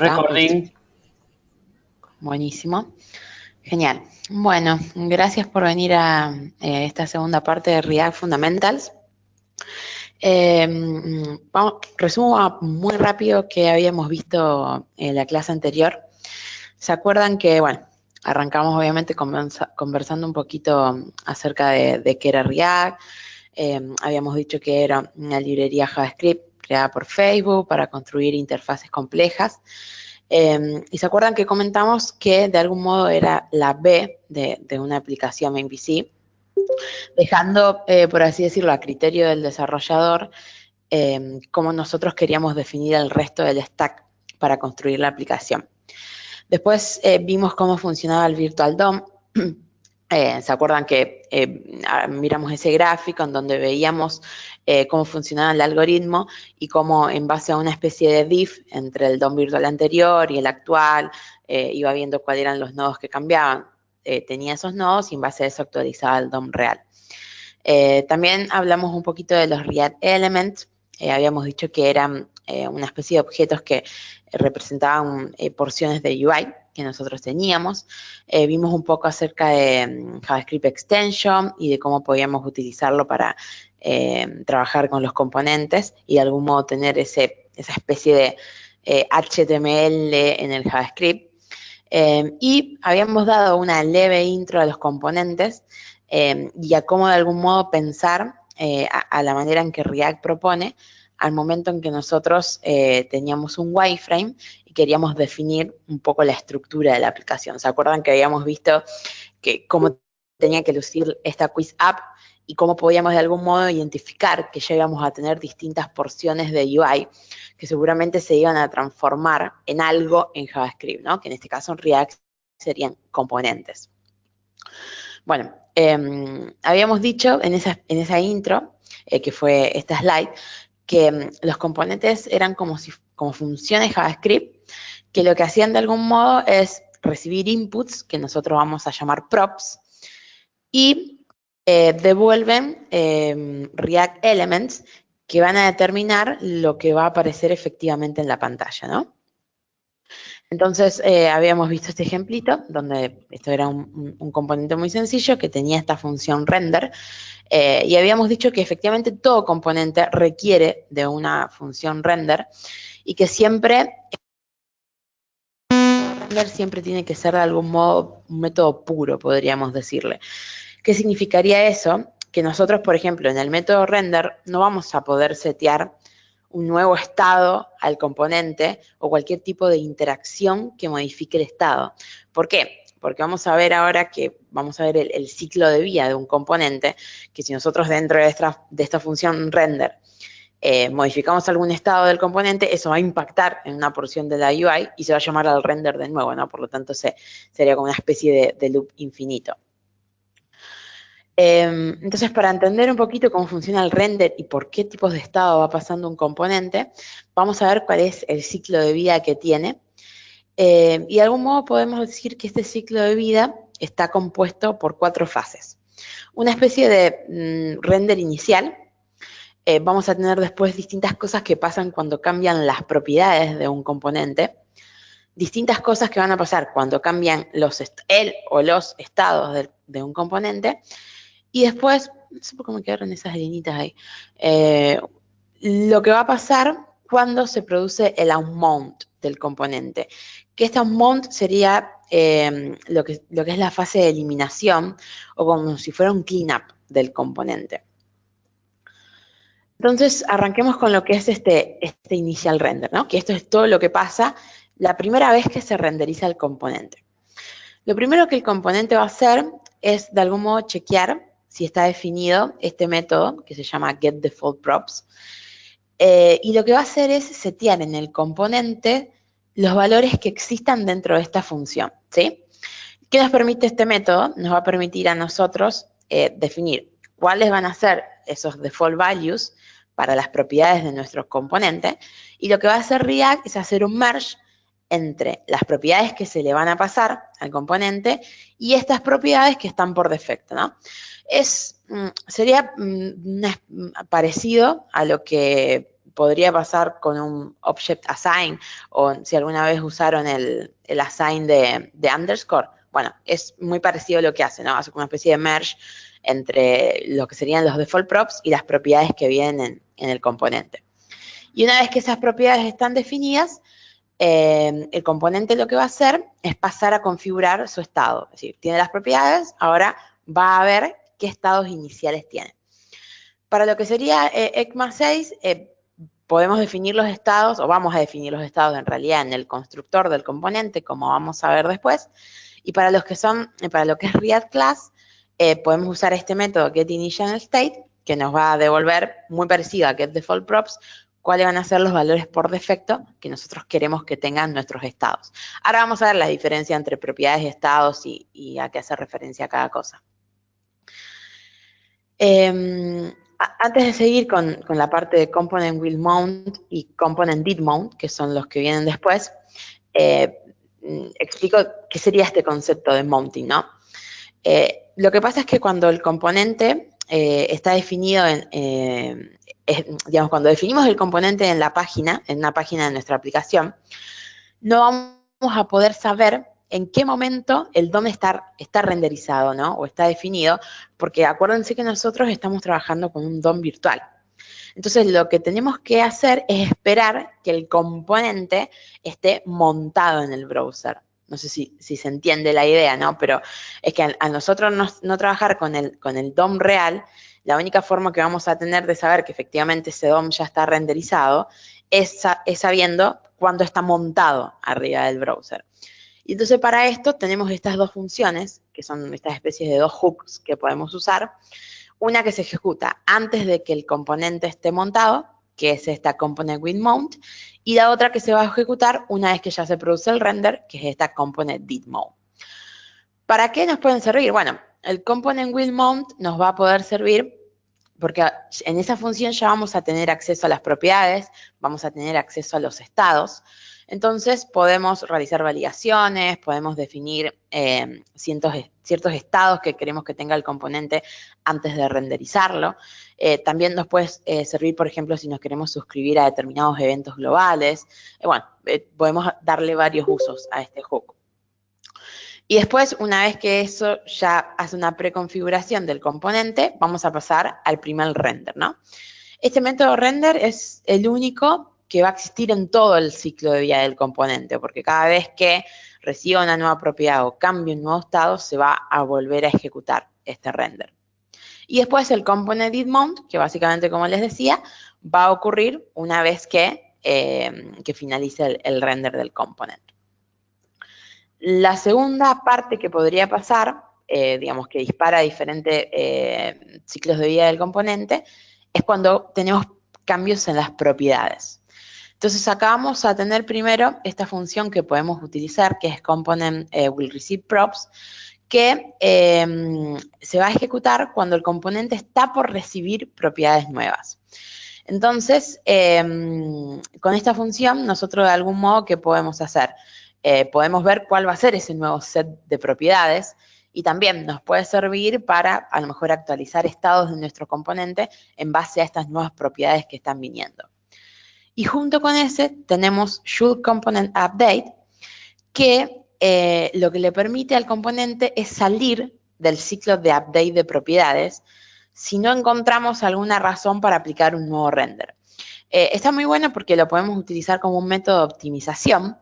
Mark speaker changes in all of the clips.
Speaker 1: Recording.
Speaker 2: Buenísimo. Genial. Bueno, gracias por venir a esta segunda parte de React Fundamentals. Resumo muy rápido que habíamos visto en la clase anterior. ¿Se acuerdan que, bueno, arrancamos obviamente conversando un poquito acerca de qué era React? Habíamos dicho que era una librería JavaScript creada por Facebook para construir interfaces complejas. Y se acuerdan que comentamos que de algún modo era la B de una aplicación MVC, dejando, por así decirlo, a criterio del desarrollador cómo nosotros queríamos definir el resto del stack para construir la aplicación. Después vimos cómo funcionaba el Virtual DOM. ¿Se acuerdan que miramos ese gráfico en donde veíamos cómo funcionaba el algoritmo y cómo en base a una especie de diff entre el DOM virtual anterior y el actual, iba viendo cuáles eran los nodos que cambiaban? Tenía esos nodos y en base a eso actualizaba el DOM real. También hablamos un poquito de los React Elements. Habíamos dicho que eran una especie de objetos que representaban porciones de UI que nosotros teníamos. Vimos un poco acerca de JavaScript Extension y de cómo podíamos utilizarlo para trabajar con los componentes y de algún modo tener esa especie de HTML en el JavaScript. Y habíamos dado una leve intro a los componentes y a cómo de algún modo pensar a la manera en que React propone al momento en que nosotros teníamos un wireframe y queríamos definir un poco la estructura de la aplicación. ¿Se acuerdan que habíamos visto que cómo tenía que lucir esta quiz app y cómo podíamos de algún modo identificar que ya íbamos a tener distintas porciones de UI que seguramente se iban a transformar en algo en JavaScript, ¿no? Que en este caso en React serían componentes. Bueno, habíamos dicho en esa intro, que fue esta slide, que los componentes eran como funciones JavaScript, que lo que hacían de algún modo es recibir inputs, que nosotros vamos a llamar props, y devuelven React Elements, que van a determinar lo que va a aparecer efectivamente en la pantalla, ¿no? Entonces, habíamos visto este ejemplito, donde esto era un componente muy sencillo que tenía esta función render, y habíamos dicho que efectivamente todo componente requiere de una función render, y que siempre tiene que ser de algún modo un método puro, podríamos decirle. ¿Qué significaría eso? Que nosotros, por ejemplo, en el método render no vamos a poder setear un nuevo estado al componente o cualquier tipo de interacción que modifique el estado. ¿Por qué? Porque vamos a ver ahora que vamos a ver el ciclo de vida de un componente, que si nosotros dentro de esta función render modificamos algún estado del componente, eso va a impactar en una porción de la UI y se va a llamar al render de nuevo, ¿no? Por lo tanto, sería como una especie de loop infinito. Entonces, para entender un poquito cómo funciona el render y por qué tipos de estado va pasando un componente, vamos a ver cuál es el ciclo de vida que tiene. Y de algún modo podemos decir que este ciclo de vida está compuesto por 4 fases. Una especie de render inicial. Vamos a tener después distintas cosas que pasan cuando cambian las propiedades de un componente. Distintas cosas que van a pasar cuando cambian el o los estados de un componente. Y después, no sé por qué me quedaron esas linitas ahí, lo que va a pasar cuando se produce el unmount del componente. Que este unmount sería lo que es la fase de eliminación o como si fuera un cleanup del componente. Entonces, arranquemos con lo que es este inicial render, ¿no? Que esto es todo lo que pasa la primera vez que se renderiza el componente. Lo primero que el componente va a hacer es, de algún modo, chequear si está definido este método que se llama getDefaultProps. Y lo que va a hacer es setear en el componente los valores que existan dentro de esta función, ¿sí? ¿Qué nos permite este método? Nos va a permitir a nosotros definir cuáles van a ser esos default values para las propiedades de nuestro componente. Y lo que va a hacer React es hacer un merge entre las propiedades que se le van a pasar al componente y estas propiedades que están por defecto, ¿no? Sería parecido a lo que podría pasar con un object assign, o si alguna vez usaron el assign de underscore, bueno, es muy parecido a lo que hace, ¿no? Hace una especie de merge entre lo que serían los default props y las propiedades que vienen en el componente. Y una vez que esas propiedades están definidas, el componente lo que va a hacer es pasar a configurar su estado. Es decir, tiene las propiedades, ahora va a ver qué estados iniciales tiene. Para lo que sería ECMA 6, podemos definir los estados, o vamos a definir los estados en realidad en el constructor del componente, como vamos a ver después. Y para lo que es React Class, podemos usar este método getInitialState, que nos va a devolver, muy parecido a getDefaultProps, cuáles van a ser los valores por defecto que nosotros queremos que tengan nuestros estados. Ahora vamos a ver la diferencia entre propiedades y estados y a qué hace referencia a cada cosa. Antes de seguir con la parte de Component Will Mount y Component Did Mount, que son los que vienen después, explico qué sería este concepto de mounting, ¿no? Lo que pasa es que cuando el componente está definido digamos, cuando definimos el componente en una página de nuestra aplicación, no vamos a poder saber en qué momento el DOM está renderizado, ¿no? O está definido, porque acuérdense que nosotros estamos trabajando con un DOM virtual. Entonces, lo que tenemos que hacer es esperar que el componente esté montado en el browser. No sé si se entiende la idea, ¿no? Pero es que a nosotros no trabajar con el DOM real, la única forma que vamos a tener de saber que efectivamente ese DOM ya está renderizado es sabiendo cuándo está montado arriba del browser. Y entonces para esto tenemos estas dos funciones, que son estas especies de dos hooks que podemos usar. Una que se ejecuta antes de que el componente esté montado, que es esta component with mount, y la otra que se va a ejecutar una vez que ya se produce el render, que es esta component did mount. ¿Para qué nos pueden servir? Bueno, el component with mount nos va a poder servir porque en esa función ya vamos a tener acceso a las propiedades, vamos a tener acceso a los estados. Entonces, podemos realizar validaciones, podemos definir ciertos estados que queremos que tenga el componente antes de renderizarlo. También nos puede servir, por ejemplo, si nos queremos suscribir a determinados eventos globales. Bueno, podemos darle varios usos a este hook. Y después, una vez que eso ya hace una preconfiguración del componente, vamos a pasar al primer render, ¿no? Este método render es el único que va a existir en todo el ciclo de vida del componente, porque cada vez que reciba una nueva propiedad o cambie un nuevo estado, se va a volver a ejecutar este render. Y después el component did mount, que básicamente, como les decía, va a ocurrir una vez que finalice el render del componente. La segunda parte que podría pasar, digamos que dispara diferentes ciclos de vida del componente, es cuando tenemos cambios en las propiedades. Entonces acá vamos a tener primero esta función que podemos utilizar, que es component will receive props, que se va a ejecutar cuando el componente está por recibir propiedades nuevas. Entonces, con esta función, nosotros de algún modo, ¿qué podemos hacer? Podemos ver cuál va a ser ese nuevo set de propiedades y también nos puede servir para a lo mejor actualizar estados de nuestro componente en base a estas nuevas propiedades que están viniendo. Y junto con ese tenemos should component update, que lo que le permite al componente es salir del ciclo de update de propiedades si no encontramos alguna razón para aplicar un nuevo render. Está muy bueno porque lo podemos utilizar como un método de optimización.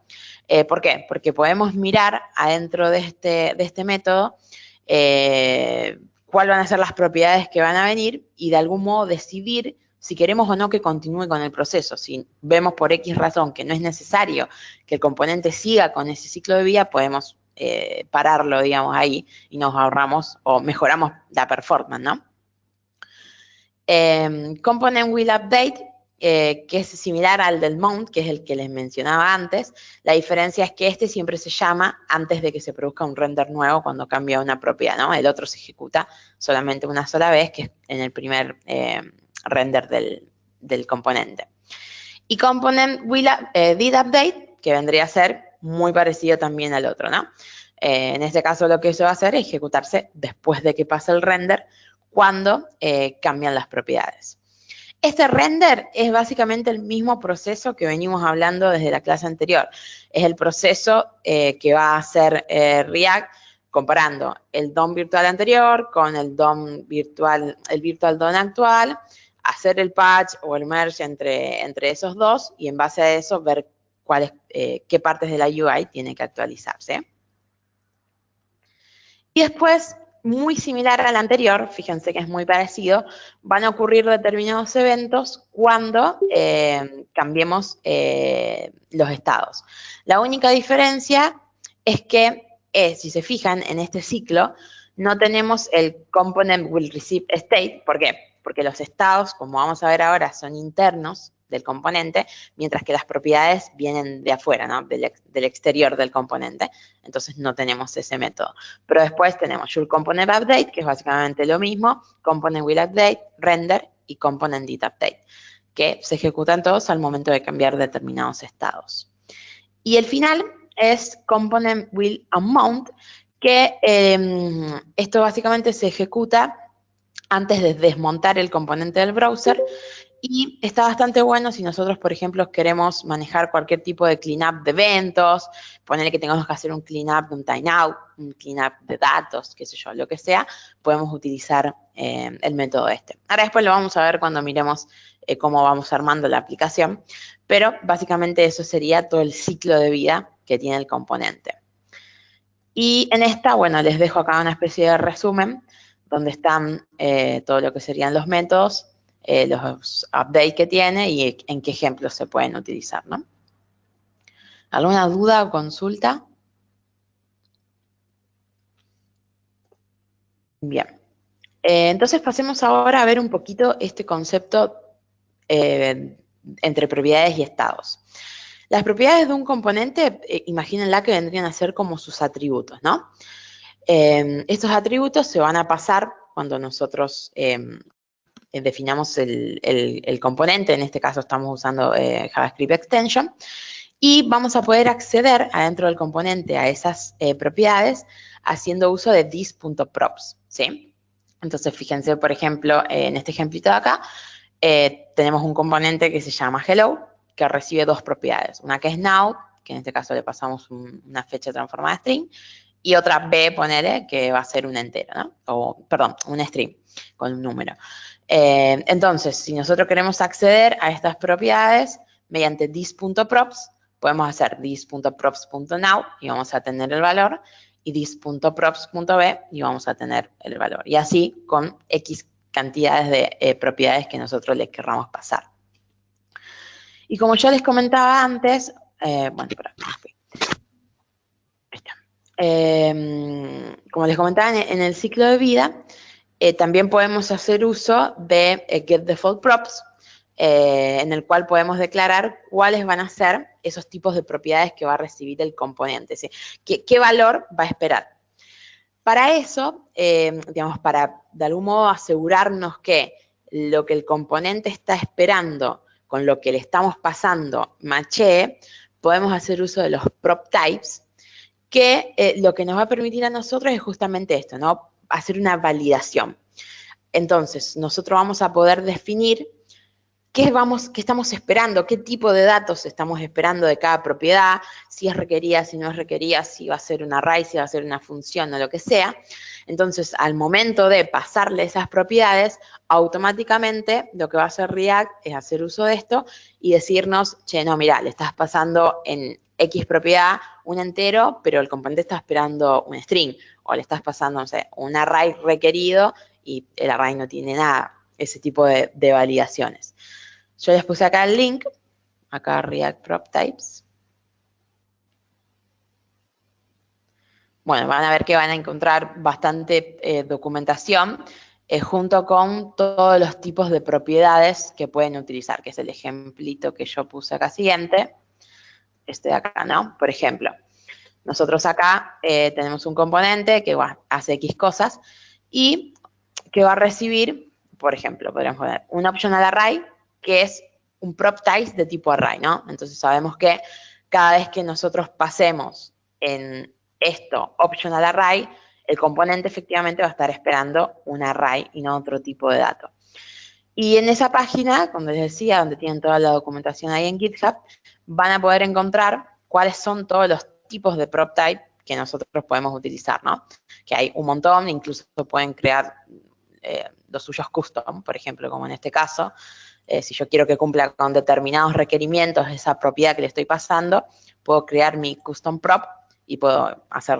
Speaker 2: ¿Por qué? Porque podemos mirar adentro de este método cuáles van a ser las propiedades que van a venir y de algún modo decidir si queremos o no que continúe con el proceso. Si vemos por X razón que no es necesario que el componente siga con ese ciclo de vida, podemos pararlo, digamos, ahí y nos ahorramos o mejoramos la performance, ¿no? Component will update, que es similar al del mount, que es el que les mencionaba antes. La diferencia es que este siempre se llama antes de que se produzca un render nuevo cuando cambia una propiedad, ¿no? El otro se ejecuta solamente una sola vez, que es en el primer render del componente. Y component will did update, que vendría a ser muy parecido también al otro, ¿no? En este caso lo que se va a hacer es ejecutarse después de que pase el render, cuando cambian las propiedades. Este render es básicamente el mismo proceso que venimos hablando desde la clase anterior. Es el proceso que va a hacer React comparando el DOM virtual anterior con el DOM virtual, el virtual DOM actual, hacer el patch o el merge entre esos dos y en base a eso ver qué partes de la UI tienen que actualizarse. Y después, muy similar al anterior, fíjense que es muy parecido, van a ocurrir determinados eventos cuando cambiemos los estados. La única diferencia es que, si se fijan, en este ciclo no tenemos el component will receive state. ¿Por qué? Porque los estados, como vamos a ver ahora, son internos del componente, mientras que las propiedades vienen de afuera, ¿no? Del exterior del componente. Entonces no tenemos ese método. Pero después tenemos should component update, que es básicamente lo mismo, component will update, render y component did update, que se ejecutan todos al momento de cambiar determinados estados. Y el final es component will unmount, que esto básicamente se ejecuta antes de desmontar el componente del browser. Y está bastante bueno si nosotros, por ejemplo, queremos manejar cualquier tipo de cleanup de eventos, ponerle que tengamos que hacer un cleanup de un timeout, un cleanup de datos, qué sé yo, lo que sea, podemos utilizar el método este. Ahora después lo vamos a ver cuando miremos cómo vamos armando la aplicación, pero básicamente eso sería todo el ciclo de vida que tiene el componente. Y en esta, bueno, les dejo acá una especie de resumen donde están todo lo que serían los métodos, los updates que tiene y en qué ejemplos se pueden utilizar, ¿no? ¿Alguna duda o consulta? Bien. Entonces pasemos ahora a ver un poquito este concepto entre propiedades y estados. Las propiedades de un componente, imagínenla que vendrían a ser como sus atributos, ¿no? Estos atributos se van a pasar cuando nosotros definamos el componente, en este caso estamos usando JavaScript Extension, y vamos a poder acceder adentro del componente a esas propiedades haciendo uso de this.props, ¿sí? Entonces, fíjense, por ejemplo, en este ejemplito de acá, tenemos un componente que se llama hello, que recibe dos propiedades. Una que es now, que en este caso le pasamos una fecha transformada a string, y otra b, ponele, que va a ser un entero, ¿no? O, perdón, un string con un número. Entonces, si nosotros queremos acceder a estas propiedades mediante this.props, podemos hacer this.props.now y vamos a tener el valor, y this.props.b y vamos a tener el valor. Y así con X cantidades de propiedades que nosotros les querramos pasar. Y como yo les comentaba antes, bueno, por aquí. Como les comentaba en el ciclo de vida, también podemos hacer uso de getDefaultProps, en el cual podemos declarar cuáles van a ser esos tipos de propiedades que va a recibir el componente, ¿sí? ¿Qué valor va a esperar? Para eso, digamos, para de algún modo asegurarnos que lo que el componente está esperando con lo que le estamos pasando machee, podemos hacer uso de los prop types, que lo que nos va a permitir a nosotros es justamente esto, ¿no? Hacer una validación. Entonces, nosotros vamos a poder definir qué estamos esperando, qué tipo de datos estamos esperando de cada propiedad, si es requerida, si no es requerida, si va a ser un array, si va a ser una función o lo que sea. Entonces, al momento de pasarle esas propiedades, automáticamente lo que va a hacer React es hacer uso de esto y decirnos, che, no, mira, le estás pasando en X propiedad un entero, pero el componente está esperando un string, o le estás pasando, no sé, un array requerido y el array no tiene nada, ese tipo de validaciones. Yo les puse acá el link, acá React Prop Types. Bueno, van a ver que van a encontrar bastante documentación junto con todos los tipos de propiedades que pueden utilizar, que es el ejemplito que yo puse acá siguiente, este de acá, ¿no? Por ejemplo, nosotros acá tenemos un componente que hace X cosas y que va a recibir, por ejemplo, podríamos poner un optional array, que es un prop type de tipo array, ¿no? Entonces sabemos que cada vez que nosotros pasemos en esto, optional array, el componente efectivamente va a estar esperando un array y no otro tipo de dato. Y en esa página, como les decía, donde tienen toda la documentación ahí en GitHub, van a poder encontrar cuáles son todos los tipos de prop type que nosotros podemos utilizar, ¿no? Que hay un montón, incluso pueden crear los suyos custom, por ejemplo, como en este caso. Si yo quiero que cumpla con determinados requerimientos esa propiedad que le estoy pasando, puedo crear mi custom prop y puedo hacer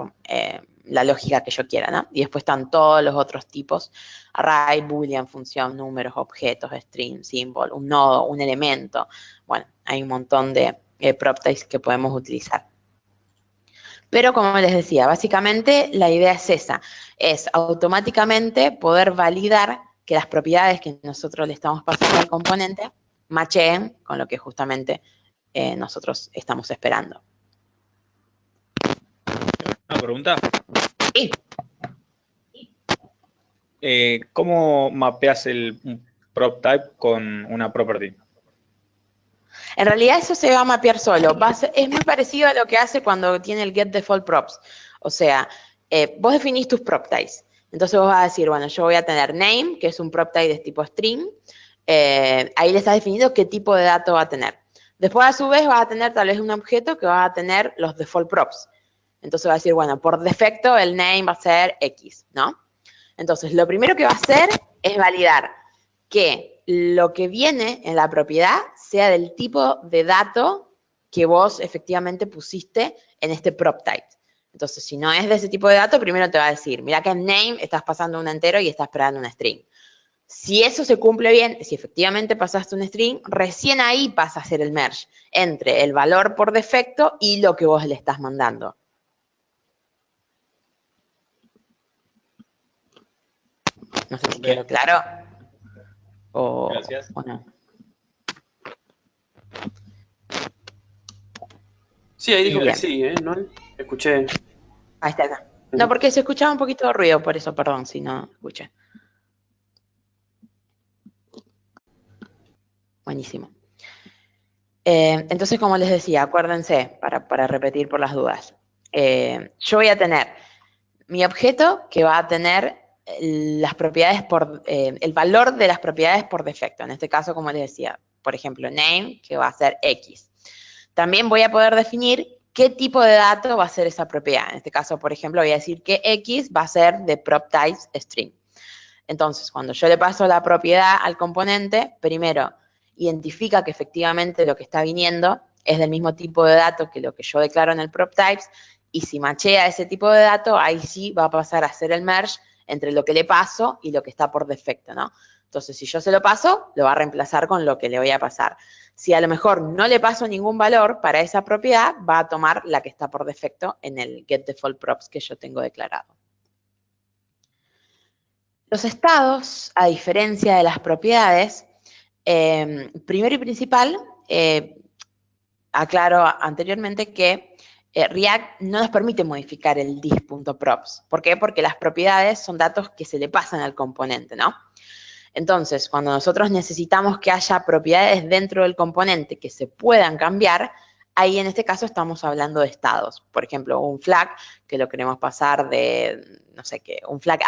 Speaker 2: la lógica que yo quiera, ¿no? Y después están todos los otros tipos: array, boolean, función, números, objetos, string, symbol, un nodo, un elemento. Bueno, hay un montón de prop types que podemos utilizar. Pero como les decía, básicamente la idea es esa, es automáticamente poder validar que las propiedades que nosotros le estamos pasando al componente macheen con lo que justamente nosotros estamos esperando.
Speaker 1: ¿Una pregunta?
Speaker 2: Sí.
Speaker 1: ¿Cómo mapeas un prop type con una property?
Speaker 2: En realidad eso se va a mapear solo. Es muy parecido a lo que hace cuando tiene el get default props. O sea, vos definís tus prop types. Entonces vos vas a decir, bueno, yo voy a tener name, que es un prop type de tipo string. Ahí le estás definiendo qué tipo de dato va a tener. Después, a su vez, vas a tener tal vez un objeto que va a tener los default props. Entonces va a decir, bueno, por defecto el name va a ser X, ¿no? Entonces, lo primero que va a hacer es validar que lo que viene en la propiedad sea del tipo de dato que vos efectivamente pusiste en este prop type. Entonces, si no es de ese tipo de dato, primero te va a decir, mira que en name estás pasando un entero y estás esperando un string. Si eso se cumple bien, si efectivamente pasaste un string, recién ahí pasa a ser el merge entre el valor por defecto y lo que vos le estás mandando. No sé si quedó claro.
Speaker 1: Gracias.
Speaker 2: ¿O no?
Speaker 3: Sí, ahí dijo
Speaker 2: Bien.
Speaker 3: que sí, ¿no? Escuché.
Speaker 2: Ahí está. No, porque se escuchaba un poquito de ruido, por eso, perdón, si no escuché. Buenísimo. Entonces, como les decía, acuérdense, para repetir por las dudas, yo voy a tener mi objeto que va a tener las propiedades el valor de las propiedades por defecto. En este caso, como les decía, por ejemplo, name, que va a ser X. También voy a poder definir qué tipo de dato va a ser esa propiedad. En este caso, por ejemplo, voy a decir que X va a ser de prop type string. Entonces, cuando yo le paso la propiedad al componente, primero identifica que efectivamente lo que está viniendo es del mismo tipo de dato que lo que yo declaro en el prop types, y si machea ese tipo de dato, ahí sí va a pasar a hacer el merge entre lo que le paso y lo que está por defecto, ¿no? Entonces, si yo se lo paso, lo va a reemplazar con lo que le voy a pasar. Si a lo mejor no le paso ningún valor para esa propiedad, va a tomar la que está por defecto en el get default props que yo tengo declarado. Los estados, a diferencia de las propiedades, primero y principal, aclaro anteriormente que React no nos permite modificar el dis.props. ¿Por qué? Porque las propiedades son datos que se le pasan al componente, ¿no? Entonces, cuando nosotros necesitamos que haya propiedades dentro del componente que se puedan cambiar, ahí en este caso estamos hablando de estados. Por ejemplo, un flag que lo queremos pasar de, no sé qué, un flag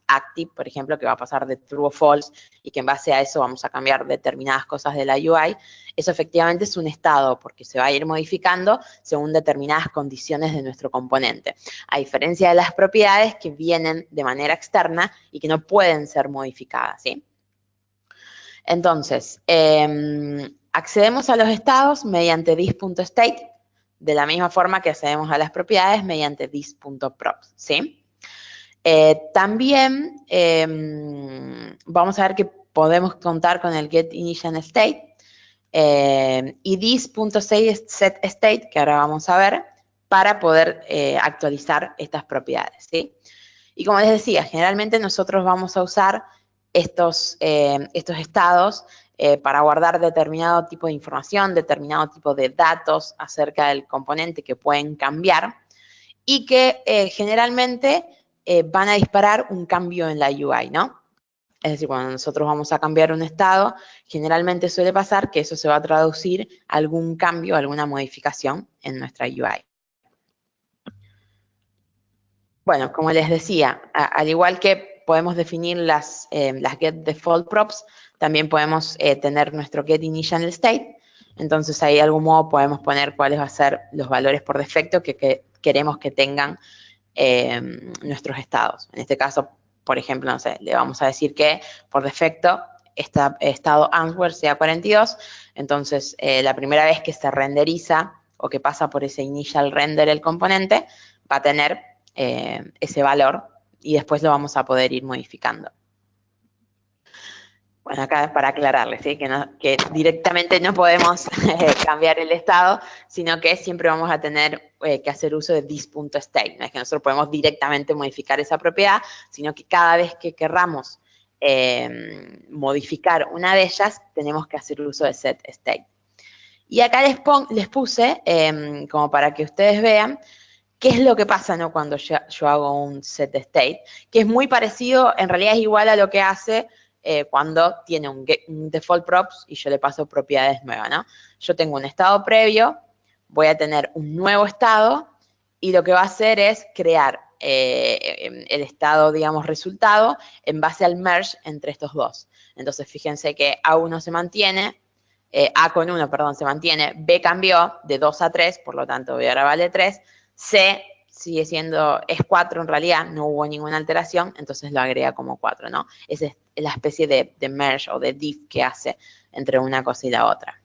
Speaker 2: active, por ejemplo, que va a pasar de true o false y que en base a eso vamos a cambiar determinadas cosas de la UI. Eso efectivamente es un estado porque se va a ir modificando según determinadas condiciones de nuestro componente. A diferencia de las propiedades que vienen de manera externa y que no pueden ser modificadas, ¿sí? Entonces, accedemos a los estados mediante this.state, de la misma forma que accedemos a las propiedades mediante this.props, ¿sí? También vamos a ver que podemos contar con el getInitialState y this.setState, que ahora vamos a ver, para poder actualizar estas propiedades, ¿sí? Y como les decía, generalmente nosotros vamos a usar estos estados para guardar determinado tipo de información, determinado tipo de datos acerca del componente que pueden cambiar y que generalmente van a disparar un cambio en la UI, ¿no? Es decir, cuando nosotros vamos a cambiar un estado, generalmente suele pasar que eso se va a traducir a algún cambio, alguna modificación en nuestra UI. Bueno, como les decía, al igual que podemos definir las get default props, también podemos tener nuestro get initial state. Entonces, ahí de algún modo podemos poner cuáles van a ser los valores por defecto que queremos que tengan nuestros estados. En este caso, por ejemplo, no sé, le vamos a decir que por defecto estado answer sea 42. Entonces, la primera vez que se renderiza o que pasa por ese initial render el componente, va a tener ese valor y después lo vamos a poder ir modificando. Bueno, acá para aclararles, ¿sí? Que directamente no podemos cambiar el estado, sino que siempre vamos a tener que hacer uso de this.state. No es que nosotros podemos directamente modificar esa propiedad, sino que cada vez que querramos modificar una de ellas, tenemos que hacer uso de setState. Y acá les puse, como para que ustedes vean, qué es lo que pasa, ¿no? Cuando yo hago un setState, que es muy parecido, en realidad es igual a lo que hace cuando tiene un default props y yo le paso propiedades nuevas, ¿no? Yo tengo un estado previo, voy a tener un nuevo estado y lo que va a hacer es crear el estado, digamos, resultado en base al merge entre estos dos. Entonces, fíjense que A1 se mantiene, A con 1, perdón, se mantiene, B cambió de 2 a 3, por lo tanto, B ahora vale 3, C sigue siendo, es 4 en realidad, no hubo ninguna alteración, entonces lo agrega como 4, ¿no? Esa es la especie de merge o de diff que hace entre una cosa y la otra.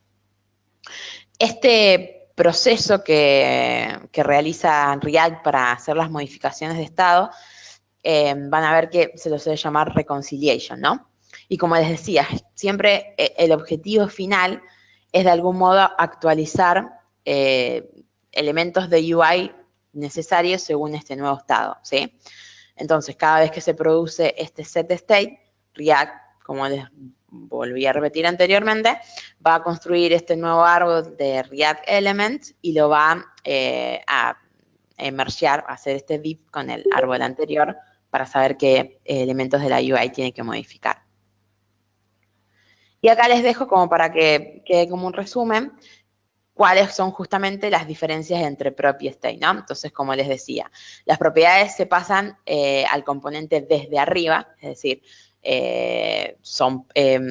Speaker 2: Este proceso que realiza React para hacer las modificaciones de estado, van a ver que se lo suele llamar reconciliation, ¿no? Y como les decía, siempre el objetivo final es de algún modo actualizar elementos de UI necesarios según este nuevo estado, ¿sí? Entonces, cada vez que se produce este setState, React, como les volví a repetir anteriormente, va a construir este nuevo árbol de React Elements y lo va a mergear, a hacer este div con el árbol anterior para saber qué elementos de la UI tiene que modificar. Y acá les dejo como para que quede como un resumen cuáles son justamente las diferencias entre prop y state, ¿no? Entonces, como les decía, las propiedades se pasan al componente desde arriba, es decir, son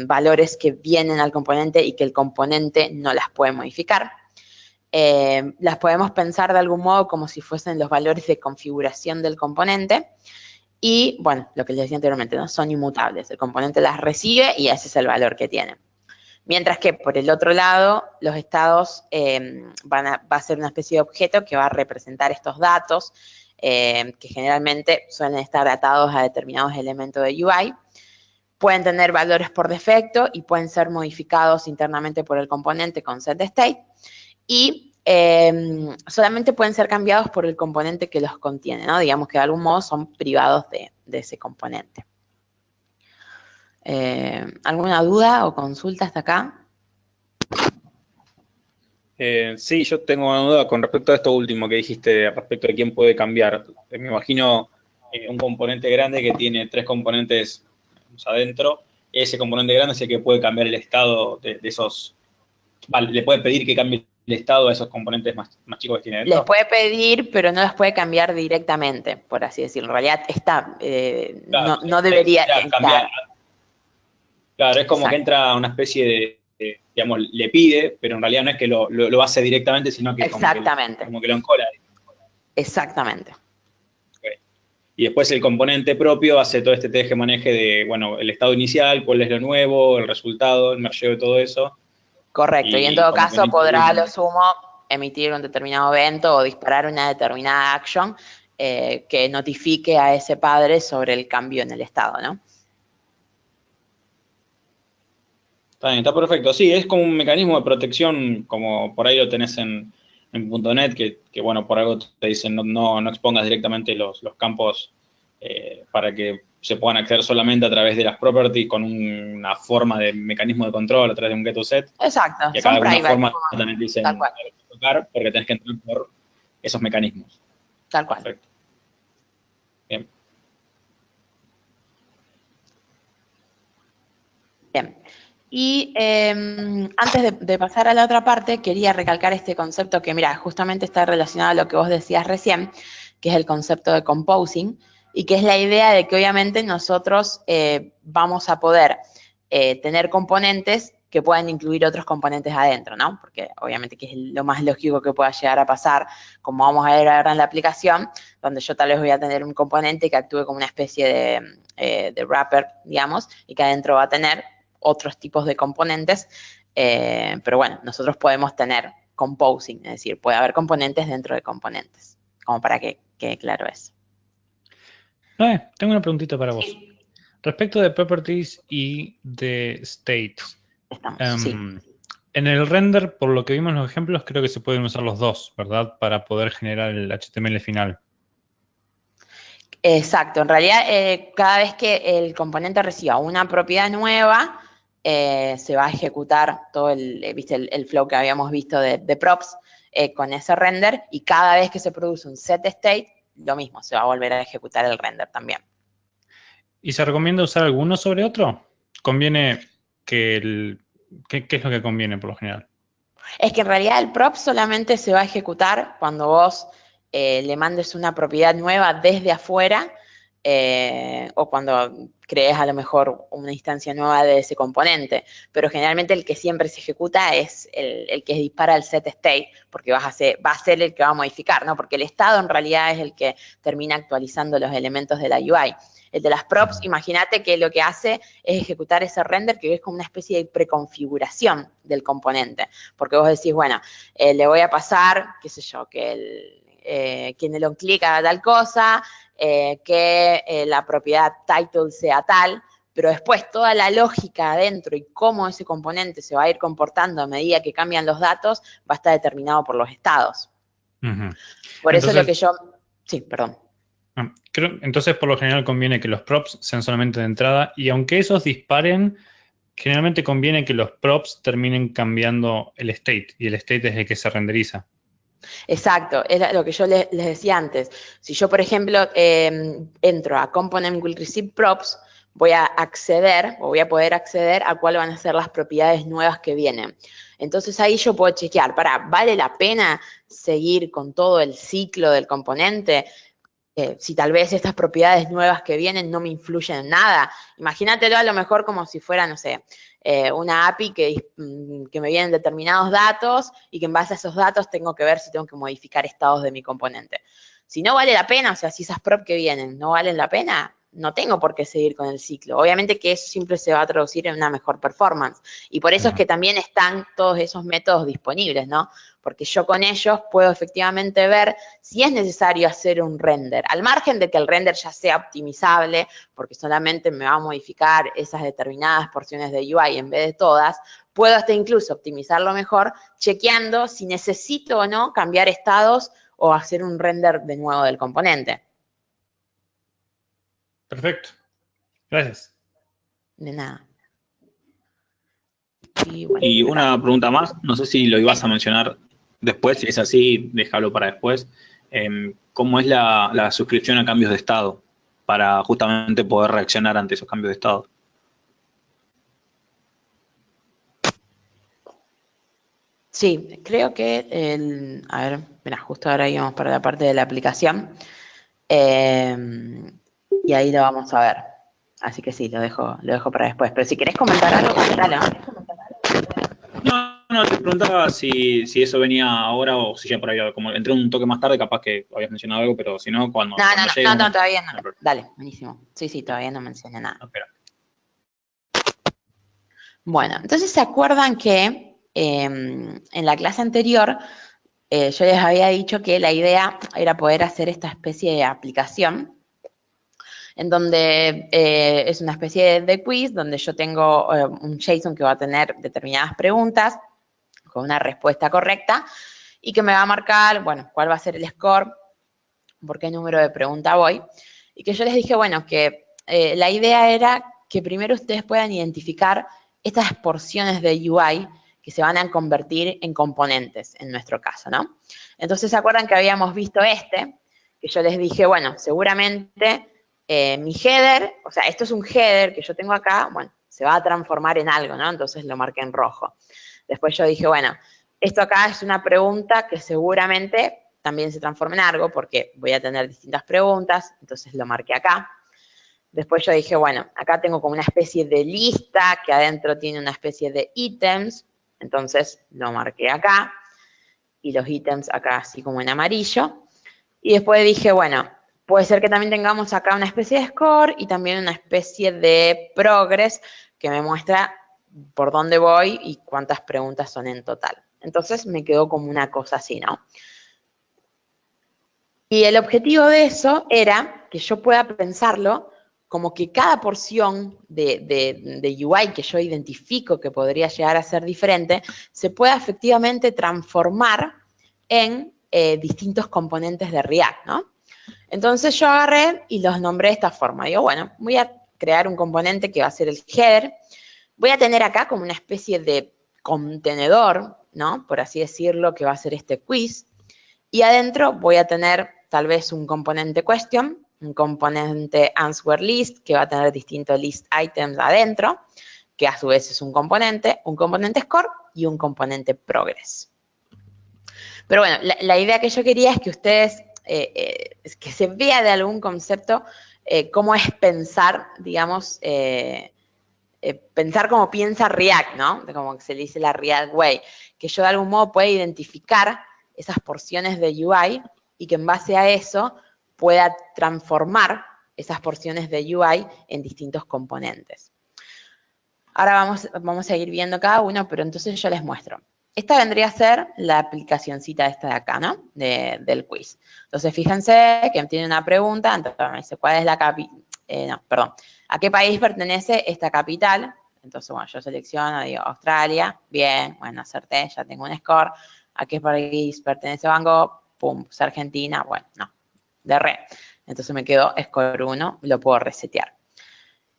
Speaker 2: valores que vienen al componente y que el componente no las puede modificar. Las podemos pensar de algún modo como si fuesen los valores de configuración del componente. Y, bueno, lo que les decía anteriormente, ¿no? Son inmutables. El componente las recibe y ese es el valor que tiene. Mientras que, por el otro lado, los estados va a ser una especie de objeto que va a representar estos datos, que generalmente suelen estar atados a determinados elementos de UI. Pueden tener valores por defecto y pueden ser modificados internamente por el componente con setState. Y solamente pueden ser cambiados por el componente que los contiene, ¿no? Digamos que de algún modo son privados de ese componente. ¿Alguna duda o consulta hasta acá?
Speaker 1: Sí, yo tengo una duda con respecto a esto último que dijiste, respecto de quién puede cambiar. Me imagino un componente grande que tiene 3 componentes adentro. Ese componente grande es el que puede cambiar el estado de esos... Vale, le puede pedir que cambie el estado a esos componentes más chicos que tiene dentro.
Speaker 2: Les puede pedir, pero no los puede cambiar directamente, por así decirlo. En realidad está,
Speaker 1: claro,
Speaker 2: no debería
Speaker 1: cambiar. Claro, es como
Speaker 2: Exacto.
Speaker 1: que entra una especie de, digamos, le pide, pero en realidad no es que lo hace directamente, sino que
Speaker 2: Exactamente.
Speaker 1: como que lo encola.
Speaker 2: Exactamente.
Speaker 1: Okay. Y después el componente propio hace todo este teje-maneje de, bueno, el estado inicial, cuál es lo nuevo, el resultado, el mergeo de todo eso.
Speaker 2: Correcto, y en todo caso podrá a lo sumo emitir un determinado evento o disparar una determinada action que notifique a ese padre sobre el cambio en el estado, ¿no?
Speaker 1: Está bien, está perfecto. Sí, es como un mecanismo de protección, como por ahí lo tenés en .NET, que bueno, por algo te dicen no expongas directamente los campos para que se puedan acceder solamente a través de las properties con una forma de mecanismo de control a través de un get-to-set.
Speaker 2: Exacto,
Speaker 1: Y acá de alguna
Speaker 2: private,
Speaker 1: forma también dicen tocar porque tenés que entrar por esos mecanismos.
Speaker 2: Tal cual.
Speaker 1: Perfecto. Bien.
Speaker 2: Bien. Y antes de pasar a la otra parte, quería recalcar este concepto que, mira, justamente está relacionado a lo que vos decías recién, que es el concepto de composing, y que es la idea de que obviamente nosotros vamos a poder tener componentes que puedan incluir otros componentes adentro, ¿no? Porque obviamente que es lo más lógico que pueda llegar a pasar, como vamos a ver ahora en la aplicación, donde yo tal vez voy a tener un componente que actúe como una especie de wrapper, digamos, y que adentro va a tener otros tipos de componentes, pero bueno, nosotros podemos tener composing, es decir, puede haber componentes dentro de componentes, como para que quede claro eso.
Speaker 4: Noé, tengo una preguntita para vos. Respecto de properties y de states.
Speaker 2: Estamos, sí.
Speaker 4: En el render, por lo que vimos en los ejemplos, creo que se pueden usar los dos, ¿verdad? Para poder generar el HTML final.
Speaker 2: Exacto. En realidad, cada vez que el componente reciba una propiedad nueva, se va a ejecutar todo ¿viste? El flow que habíamos visto de props con ese render, y cada vez que se produce un set state, lo mismo, se va a volver a ejecutar el render también.
Speaker 4: ¿Y se recomienda usar alguno sobre otro? ¿Conviene que ¿qué es lo que conviene por lo general?
Speaker 2: Es que en realidad el prop solamente se va a ejecutar cuando vos le mandes una propiedad nueva desde afuera, o cuando crees a lo mejor una instancia nueva de ese componente. Pero generalmente el que siempre se ejecuta es el que dispara el set state, porque va a ser el que va a modificar, ¿no? Porque el estado en realidad es el que termina actualizando los elementos de la UI. El de las props, imagínate que lo que hace es ejecutar ese render, que es como una especie de preconfiguración del componente. Porque vos decís, bueno, le voy a pasar, qué sé yo, que en el onClick haga tal cosa, que la propiedad title sea tal, pero después toda la lógica adentro y cómo ese componente se va a ir comportando a medida que cambian los datos va a estar determinado por los estados. Por eso lo que yo... Sí, perdón.
Speaker 4: Entonces, por lo general, conviene que los props sean solamente de entrada, y aunque esos disparen, generalmente conviene que los props terminen cambiando el state, y el state es el que se renderiza.
Speaker 2: Exacto, es lo que yo les decía antes. Si yo, por ejemplo, entro a Component Will Receive Props, voy a acceder, o voy a poder acceder a cuáles van a ser las propiedades nuevas que vienen. Entonces ahí yo puedo chequear, ¿vale la pena seguir con todo el ciclo del componente? Si tal vez estas propiedades nuevas que vienen no me influyen en nada. Imagínatelo a lo mejor como si fuera, no sé, una API que me vienen determinados datos y que en base a esos datos tengo que ver si tengo que modificar estados de mi componente. Si no vale la pena, o sea, si esas props que vienen no valen la pena, no tengo por qué seguir con el ciclo. Obviamente que eso siempre se va a traducir en una mejor performance. Y por eso es que también están todos esos métodos disponibles, ¿no? Porque yo con ellos puedo efectivamente ver si es necesario hacer un render. Al margen de que el render ya sea optimizable, porque solamente me va a modificar esas determinadas porciones de UI en vez de todas, puedo hasta incluso optimizarlo mejor, chequeando si necesito o no cambiar estados o hacer un render de nuevo del componente.
Speaker 4: Perfecto. Gracias.
Speaker 2: De nada.
Speaker 1: Y una pregunta más, no sé si lo ibas a mencionar después, si es así, déjalo para después. ¿Cómo es la suscripción a cambios de estado para justamente poder reaccionar ante esos cambios de estado?
Speaker 2: Sí, creo que a ver, mira, justo ahora íbamos para la parte de la aplicación, y ahí lo vamos a ver. Así que sí, lo dejo para después. Pero si querés comentar algo, comentalo.
Speaker 1: No, te preguntaba si eso venía ahora o si ya por ahí, como entré un toque más tarde, capaz que habías mencionado algo, pero si no, cuando llegue...
Speaker 2: No, todavía no. Dale, buenísimo. Sí, todavía no mencioné nada.
Speaker 1: Espera.
Speaker 2: Bueno, entonces se acuerdan que en la clase anterior yo les había dicho que la idea era poder hacer esta especie de aplicación en donde es una especie de quiz donde yo tengo un JSON que va a tener determinadas preguntas con una respuesta correcta y que me va a marcar, bueno, cuál va a ser el score, por qué número de pregunta voy. Y que yo les dije, bueno, que la idea era que primero ustedes puedan identificar estas porciones de UI que se van a convertir en componentes, en nuestro caso, ¿no? Entonces, ¿se acuerdan que habíamos visto que yo les dije, bueno, seguramente mi header, o sea, esto es un header que yo tengo acá, bueno, se va a transformar en algo, ¿no? Entonces lo marqué en rojo. Después yo dije, bueno, esto acá es una pregunta que seguramente también se transforma en algo porque voy a tener distintas preguntas, entonces lo marqué acá. Después yo dije, bueno, acá tengo como una especie de lista que adentro tiene una especie de ítems, entonces lo marqué acá y los ítems acá así como en amarillo. Y después dije, bueno, puede ser que también tengamos acá una especie de score y también una especie de progress que me muestra por dónde voy y cuántas preguntas son en total. Entonces me quedó como una cosa así, ¿no? Y el objetivo de eso era que yo pueda pensarlo como que cada porción de UI que yo identifico que podría llegar a ser diferente, se pueda efectivamente transformar en distintos componentes de React, ¿no? Entonces yo agarré y los nombré de esta forma. Digo, bueno, voy a crear un componente que va a ser el header. Voy a tener acá como una especie de contenedor, ¿no? Por así decirlo, que va a ser este quiz. Y adentro voy a tener tal vez un componente question, un componente answer list, que va a tener distintos list items adentro, que a su vez es un componente score y un componente progress. Pero bueno, la idea que yo quería es que ustedes, que se vea de algún concepto cómo es pensar, digamos, pensar como piensa React, ¿no? Como que se le dice la React Way, que yo de algún modo pueda identificar esas porciones de UI y que en base a eso pueda transformar esas porciones de UI en distintos componentes. Ahora vamos a ir viendo cada uno, pero entonces yo les muestro. Esta vendría a ser la aplicacioncita esta de acá, ¿no? Del quiz. Entonces, fíjense que tiene una pregunta, entonces me dice, ¿cuál es la capital? ¿A qué país pertenece esta capital? Entonces, bueno, yo selecciono, digo, Australia, bien, bueno, acerté, ya tengo un score. ¿A qué país pertenece Van Gogh? Pum, es Argentina, bueno, no, de re. Entonces me quedó score 1, lo puedo resetear.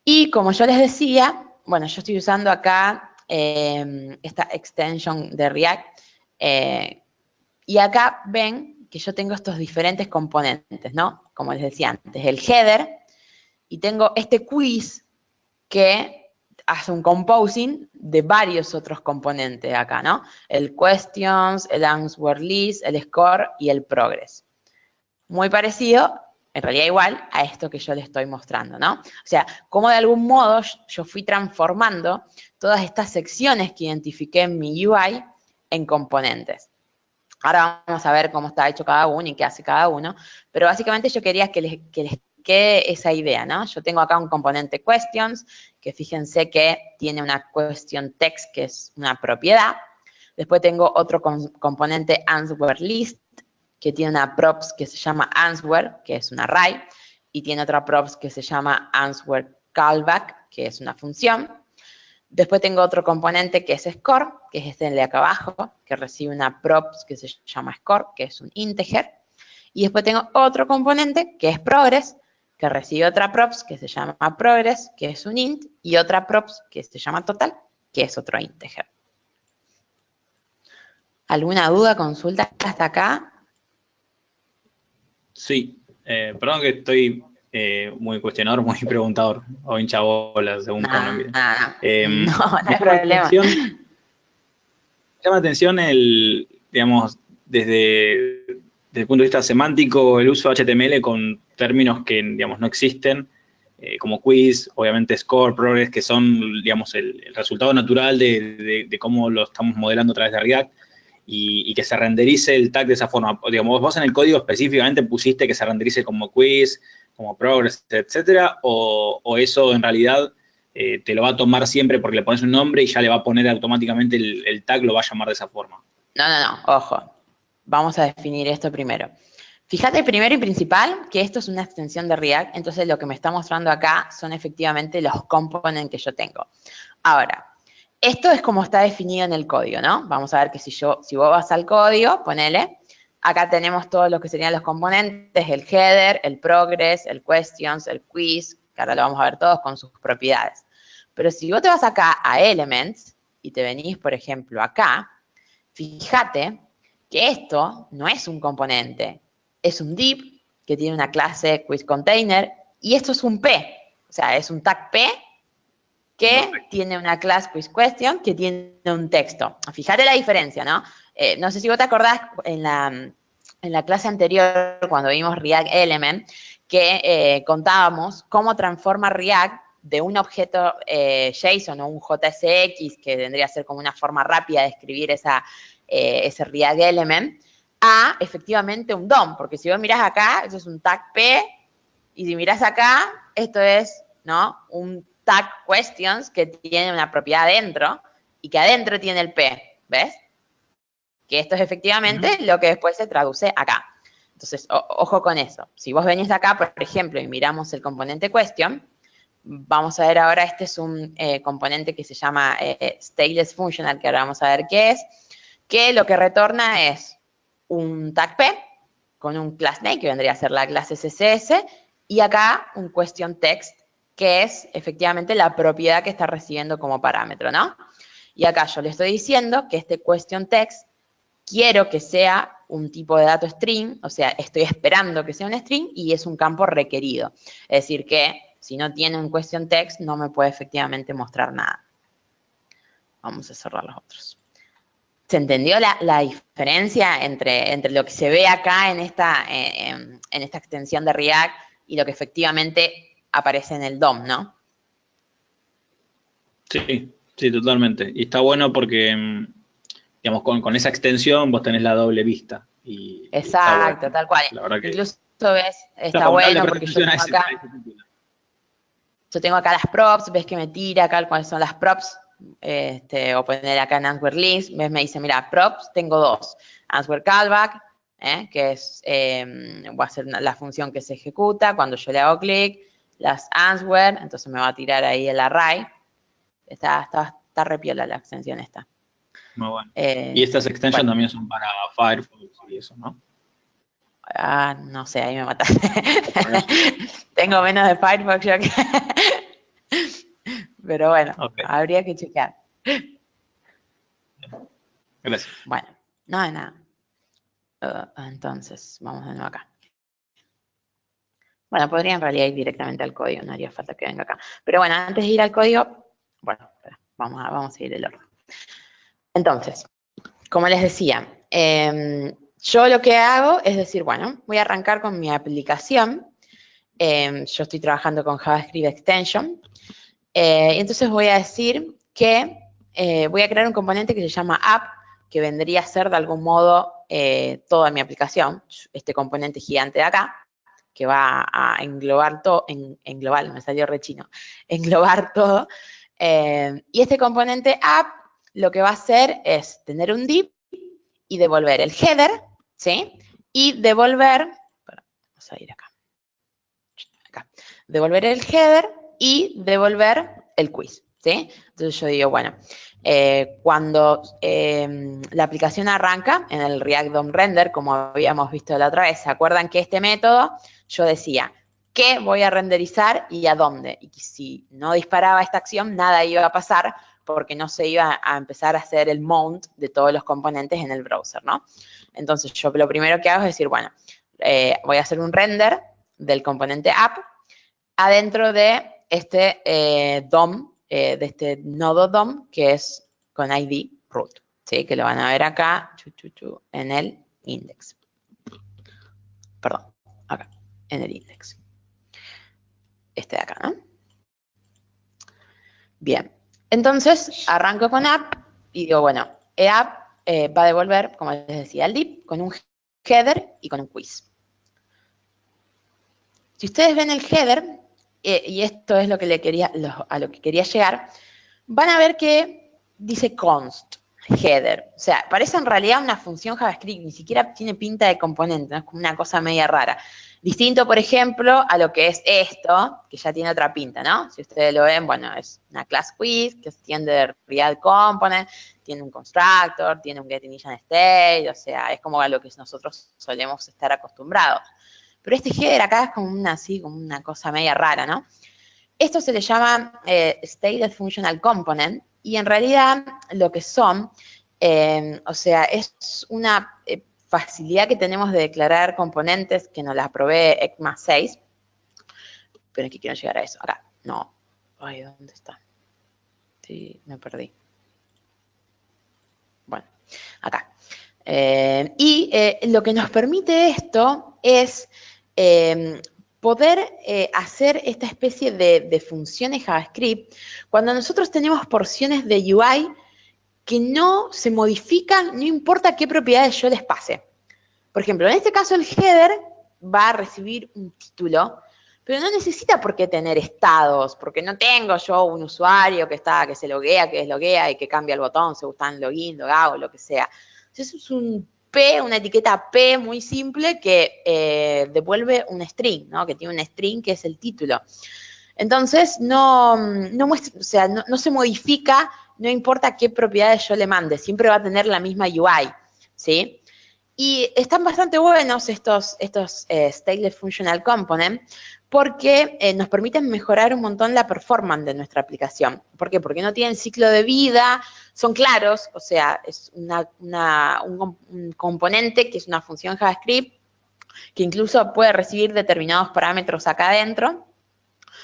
Speaker 2: Y como yo les decía, bueno, yo estoy usando acá esta extension de React, y acá ven que yo tengo estos diferentes componentes, ¿no? Como les decía antes, el header, y tengo este quiz que hace un composing de varios otros componentes acá, ¿no? El questions, el answer list, el score y el progress. Muy parecido, en realidad igual, a esto que yo les estoy mostrando, ¿no? O sea, cómo de algún modo yo fui transformando todas estas secciones que identifiqué en mi UI en componentes. Ahora vamos a ver cómo está hecho cada uno y qué hace cada uno, pero básicamente yo quería que les quede esa idea, ¿no? Yo tengo acá un componente questions, que fíjense que tiene una question text, que es una propiedad. Después tengo otro componente answer list, que tiene una props que se llama answer, que es un array, y tiene otra props que se llama answer callback, que es una función. Después tengo otro componente que es score, que es este de acá abajo, que recibe una props que se llama score, que es un integer. Y después tengo otro componente que es progress, que recibe otra props que se llama progress, que es un int, y otra props que se llama total, que es otro integer. ¿Alguna duda, consulta hasta acá?
Speaker 1: Sí, perdón que estoy muy cuestionador, muy preguntador, o hinchabolas, según cómo lo mire.
Speaker 2: No hay problema.
Speaker 1: Me llama la atención digamos, desde el punto de vista semántico, el uso de HTML con términos que, digamos, no existen, como quiz, obviamente score, progress, que son, digamos, el resultado natural de cómo lo estamos modelando a través de React. Y que se renderice el tag de esa forma. Digamos, vos en el código específicamente pusiste que se renderice como quiz, como progress, etcétera, o eso en realidad te lo va a tomar siempre porque le pones un nombre y ya le va a poner automáticamente el tag, lo va a llamar de esa forma.
Speaker 2: No, ojo. Vamos a definir esto primero. Fíjate primero y principal que esto es una extensión de React, entonces lo que me está mostrando acá son efectivamente los components que yo tengo. Ahora, esto es como está definido en el código, ¿no? Vamos a ver que si vos vas al código, ponele, acá tenemos todos lo que serían los componentes, el header, el progress, el questions, el quiz, que ahora lo vamos a ver todos con sus propiedades. Pero si vos te vas acá a elements y te venís, por ejemplo, acá, fíjate que esto no es un componente, es un div que tiene una clase quizContainer y esto es un P, o sea, es un tag P que tiene una clase quizQuestion que tiene un texto. Fíjate la diferencia, ¿no? No sé si vos te acordás en la clase anterior, cuando vimos React Element, que contábamos cómo transforma React de un objeto JSON o un JSX, que vendría a ser como una forma rápida de escribir ese React Element, a efectivamente un DOM, porque si vos mirás acá, eso es un tag P, y si mirás acá, esto es, ¿no?, un tag questions que tiene una propiedad adentro, y que adentro tiene el P, ¿ves? Que esto es efectivamente lo que después se traduce acá. Entonces, ojo con eso. Si vos venís de acá, por ejemplo, y miramos el componente question, vamos a ver ahora, este es un componente que se llama stateless functional, que ahora vamos a ver qué es, que lo que retorna es un tag P con un class name, que vendría a ser la clase CSS, y acá un question text, que es efectivamente la propiedad que está recibiendo como parámetro, ¿no? Y acá yo le estoy diciendo que este question text quiero que sea un tipo de dato string, o sea, estoy esperando que sea un string y es un campo requerido. Es decir, que si no tiene un question text, no me puede efectivamente mostrar nada. Vamos a cerrar los otros. ¿Se entendió la diferencia entre lo que se ve acá en esta extensión de React y lo que efectivamente aparece en el DOM, ¿no?
Speaker 1: Sí, sí, totalmente. Y está bueno porque, digamos, con esa extensión vos tenés la doble vista. Y está
Speaker 2: Exacto,
Speaker 1: bueno.
Speaker 2: tal cual.
Speaker 1: La verdad que
Speaker 2: Incluso ves, está
Speaker 1: claro,
Speaker 2: bueno
Speaker 1: la
Speaker 2: porque yo
Speaker 1: presentación a
Speaker 2: tengo
Speaker 1: ese,
Speaker 2: acá,
Speaker 1: a ese título.
Speaker 2: las props, ves que me tira acá cuáles son las props, o poner acá en answer list, ves, me dice, mira, props tengo dos, answer callback, que es, va a ser la función que se ejecuta cuando yo le hago clic, las answer, entonces me va a tirar ahí el array, está re piola la extensión esta.
Speaker 1: Muy bueno. Y estas extensions
Speaker 2: bueno.
Speaker 1: también son para Firefox y eso, ¿no?
Speaker 2: No sé, ahí me mataste. Tengo menos de Firefox yo que... Pero bueno,
Speaker 1: Ok,
Speaker 2: habría que chequear.
Speaker 1: gracias.
Speaker 2: Bueno, no hay nada. Entonces, vamos de nuevo acá. Bueno, podría en realidad ir directamente al código, no haría falta que venga acá. Pero bueno, antes de ir al código, bueno, vamos a seguir el orden. Entonces, como les decía, yo lo que hago es decir, bueno, voy a arrancar con mi aplicación. Yo estoy trabajando con JavaScript Extension. Y entonces voy a decir que voy a crear un componente que se llama app, que vendría a ser de algún modo toda mi aplicación, este componente gigante de acá, que va a englobar todo, englobar, me salió re chino, englobar todo. Y este componente app lo que va a hacer es tener un div y devolver el header, ¿sí? Y devolver, vamos a ir acá, devolver el header y devolver el quiz, ¿sí? Entonces yo digo, bueno, cuando la aplicación arranca en el React DOM Render, como habíamos visto la otra vez, ¿se acuerdan que este método yo decía qué voy a renderizar y a dónde? Y si no disparaba esta acción, nada iba a pasar porque no se iba a empezar a hacer el mount de todos los componentes en el browser, ¿no? Entonces yo lo primero que hago es decir, bueno, voy a hacer un render del componente app adentro de este DOM, de este nodo DOM, que es con ID root, ¿sí? Que lo van a ver acá, en el index. Perdón, acá, en el index. Este de acá, ¿no? Bien, entonces arranco con app y digo, bueno, app va a devolver, como les decía, el div con un header y con un quiz. Si ustedes ven el header, y esto es lo que a lo que quería llegar, van a ver que dice const header. O sea, parece en realidad una función JavaScript, ni siquiera tiene pinta de componente, ¿no? Es como una cosa media rara. Distinto, por ejemplo, a lo que es esto, que ya tiene otra pinta, ¿no? Si ustedes lo ven, bueno, es una class quiz que se extiende de React Component, tiene un constructor, tiene un getInitialState, o sea, es como a lo que nosotros solemos estar acostumbrados. Pero este header acá es como una cosa media rara, ¿no? Esto se le llama Stateless Functional Component y en realidad lo que son, o sea, es una facilidad que tenemos de declarar componentes que nos la provee ECMA 6. Pero aquí quiero llegar a eso. Acá, no. Ay, ¿dónde está? Sí, me perdí. Bueno, acá. Lo que nos permite esto es poder hacer esta especie de funciones JavaScript cuando nosotros tenemos porciones de UI que no se modifican, no importa qué propiedades yo les pase. Por ejemplo, en este caso el header va a recibir un título, pero no necesita por qué tener estados, porque no tengo yo un usuario que se loguea, que desloguea y que cambia el botón según está en login, logout, lo que sea. Entonces es un P, una etiqueta P muy simple que devuelve un string, ¿no? Que tiene un string que es el título. Entonces no se modifica, no importa qué propiedades yo le mande, siempre va a tener la misma UI, ¿sí? Y están bastante buenos estos Stateless Functional Component porque nos permiten mejorar un montón la performance de nuestra aplicación. ¿Por qué? Porque no tienen ciclo de vida, son claros, o sea, es un componente que es una función JavaScript que incluso puede recibir determinados parámetros acá adentro,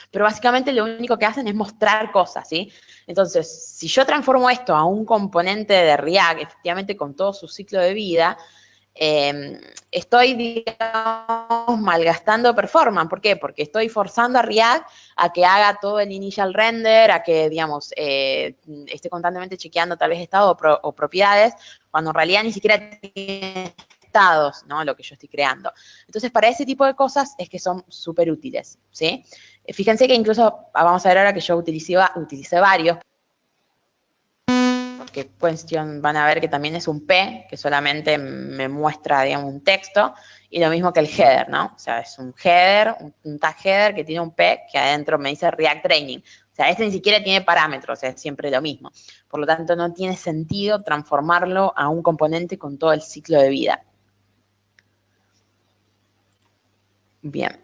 Speaker 2: pero básicamente lo único que hacen es mostrar cosas, ¿sí? Entonces, si yo transformo esto a un componente de React, efectivamente con todo su ciclo de vida, estoy, digamos, malgastando performance. ¿Por qué? Porque estoy forzando a React a que haga todo el initial render, a que, digamos, esté constantemente chequeando tal vez estado o propiedades, cuando en realidad ni siquiera tiene estados, ¿no? Lo que yo estoy creando. Entonces, para ese tipo de cosas es que son súper útiles, ¿sí? Fíjense que incluso, vamos a ver ahora que yo utilicé varios, porque question van a ver que también es un P, que solamente me muestra, digamos, un texto, y lo mismo que el header, ¿no? O sea, es un header, un tag header que tiene un P, que adentro me dice React Training. O sea, este ni siquiera tiene parámetros, es siempre lo mismo. Por lo tanto, no tiene sentido transformarlo a un componente con todo el ciclo de vida. Bien.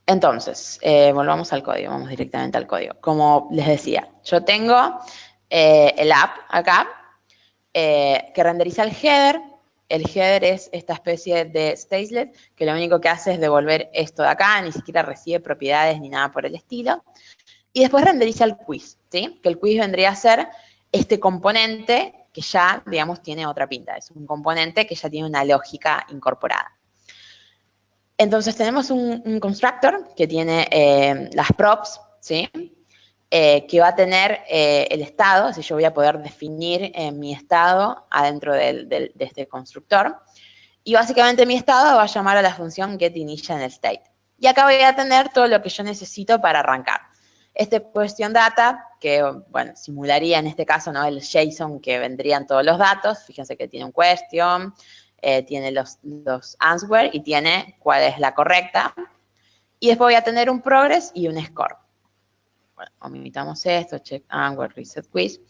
Speaker 2: Entonces, volvamos al código, vamos directamente al código. Como les decía, yo tengo el app acá, que renderiza el header. El header es esta especie de stateless que lo único que hace es devolver esto de acá, ni siquiera recibe propiedades ni nada por el estilo. Y después renderiza el quiz, ¿sí? Que el quiz vendría a ser este componente que ya, digamos, tiene otra pinta. Es un componente que ya tiene una lógica incorporada. Entonces tenemos un constructor que tiene las props, ¿sí? Que va a tener el estado, así yo voy a poder definir mi estado adentro de este constructor. Y básicamente mi estado va a llamar a la función getInitialState. Y acá voy a tener todo lo que yo necesito para arrancar. Este QuestionData, que, bueno, simularía en este caso, ¿no? El JSON que vendrían todos los datos. Fíjense que tiene un question, tiene los answer y tiene cuál es la correcta. Y después voy a tener un progress y un score. Bueno, omitamos esto, check answer, reset quiz.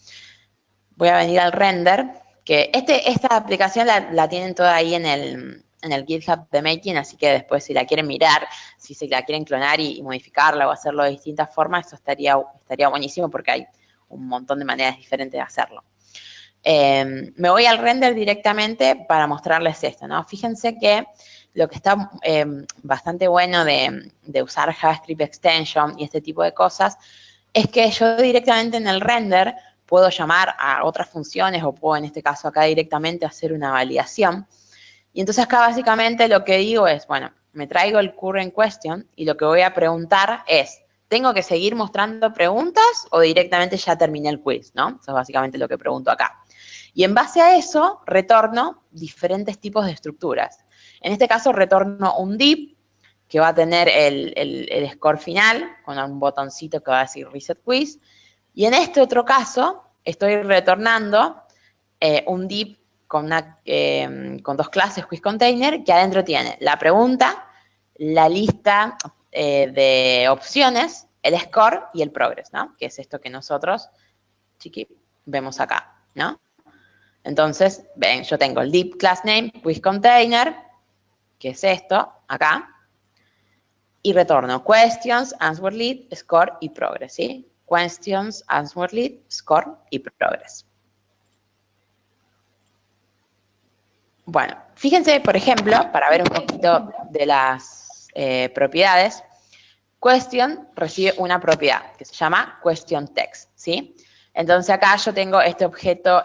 Speaker 2: Voy a venir al render, que esta aplicación la tienen toda ahí en el GitHub de Making, así que después si la quieren mirar, si se la quieren clonar y modificarla o hacerlo de distintas formas, eso estaría buenísimo porque hay un montón de maneras diferentes de hacerlo. Me voy al render directamente para mostrarles esto, ¿no? Fíjense que lo que está bastante bueno de usar JavaScript Extension y este tipo de cosas es que yo directamente en el render puedo llamar a otras funciones o puedo en este caso acá directamente hacer una validación. Y entonces acá básicamente lo que digo es, bueno, me traigo el current question y lo que voy a preguntar es, ¿tengo que seguir mostrando preguntas o directamente ya terminé el quiz, ¿no? Eso es básicamente lo que pregunto acá. Y en base a eso, retorno diferentes tipos de estructuras. En este caso, retorno un div, que va a tener el score final, con un botoncito que va a decir Reset Quiz. Y en este otro caso, estoy retornando un div con dos clases Quiz Container, que adentro tiene la pregunta, la lista de opciones, el score y el progress, ¿no? Que es esto que nosotros, chiqui, vemos acá, ¿no? Entonces, ven, yo tengo el div class name, quiz container, que es esto, acá, y retorno questions, answer lead, score y progress, ¿sí? Questions, answer lead, score y progress. Bueno, fíjense, por ejemplo, para ver un poquito de las propiedades, question recibe una propiedad que se llama question text, ¿sí? Entonces acá yo tengo este objeto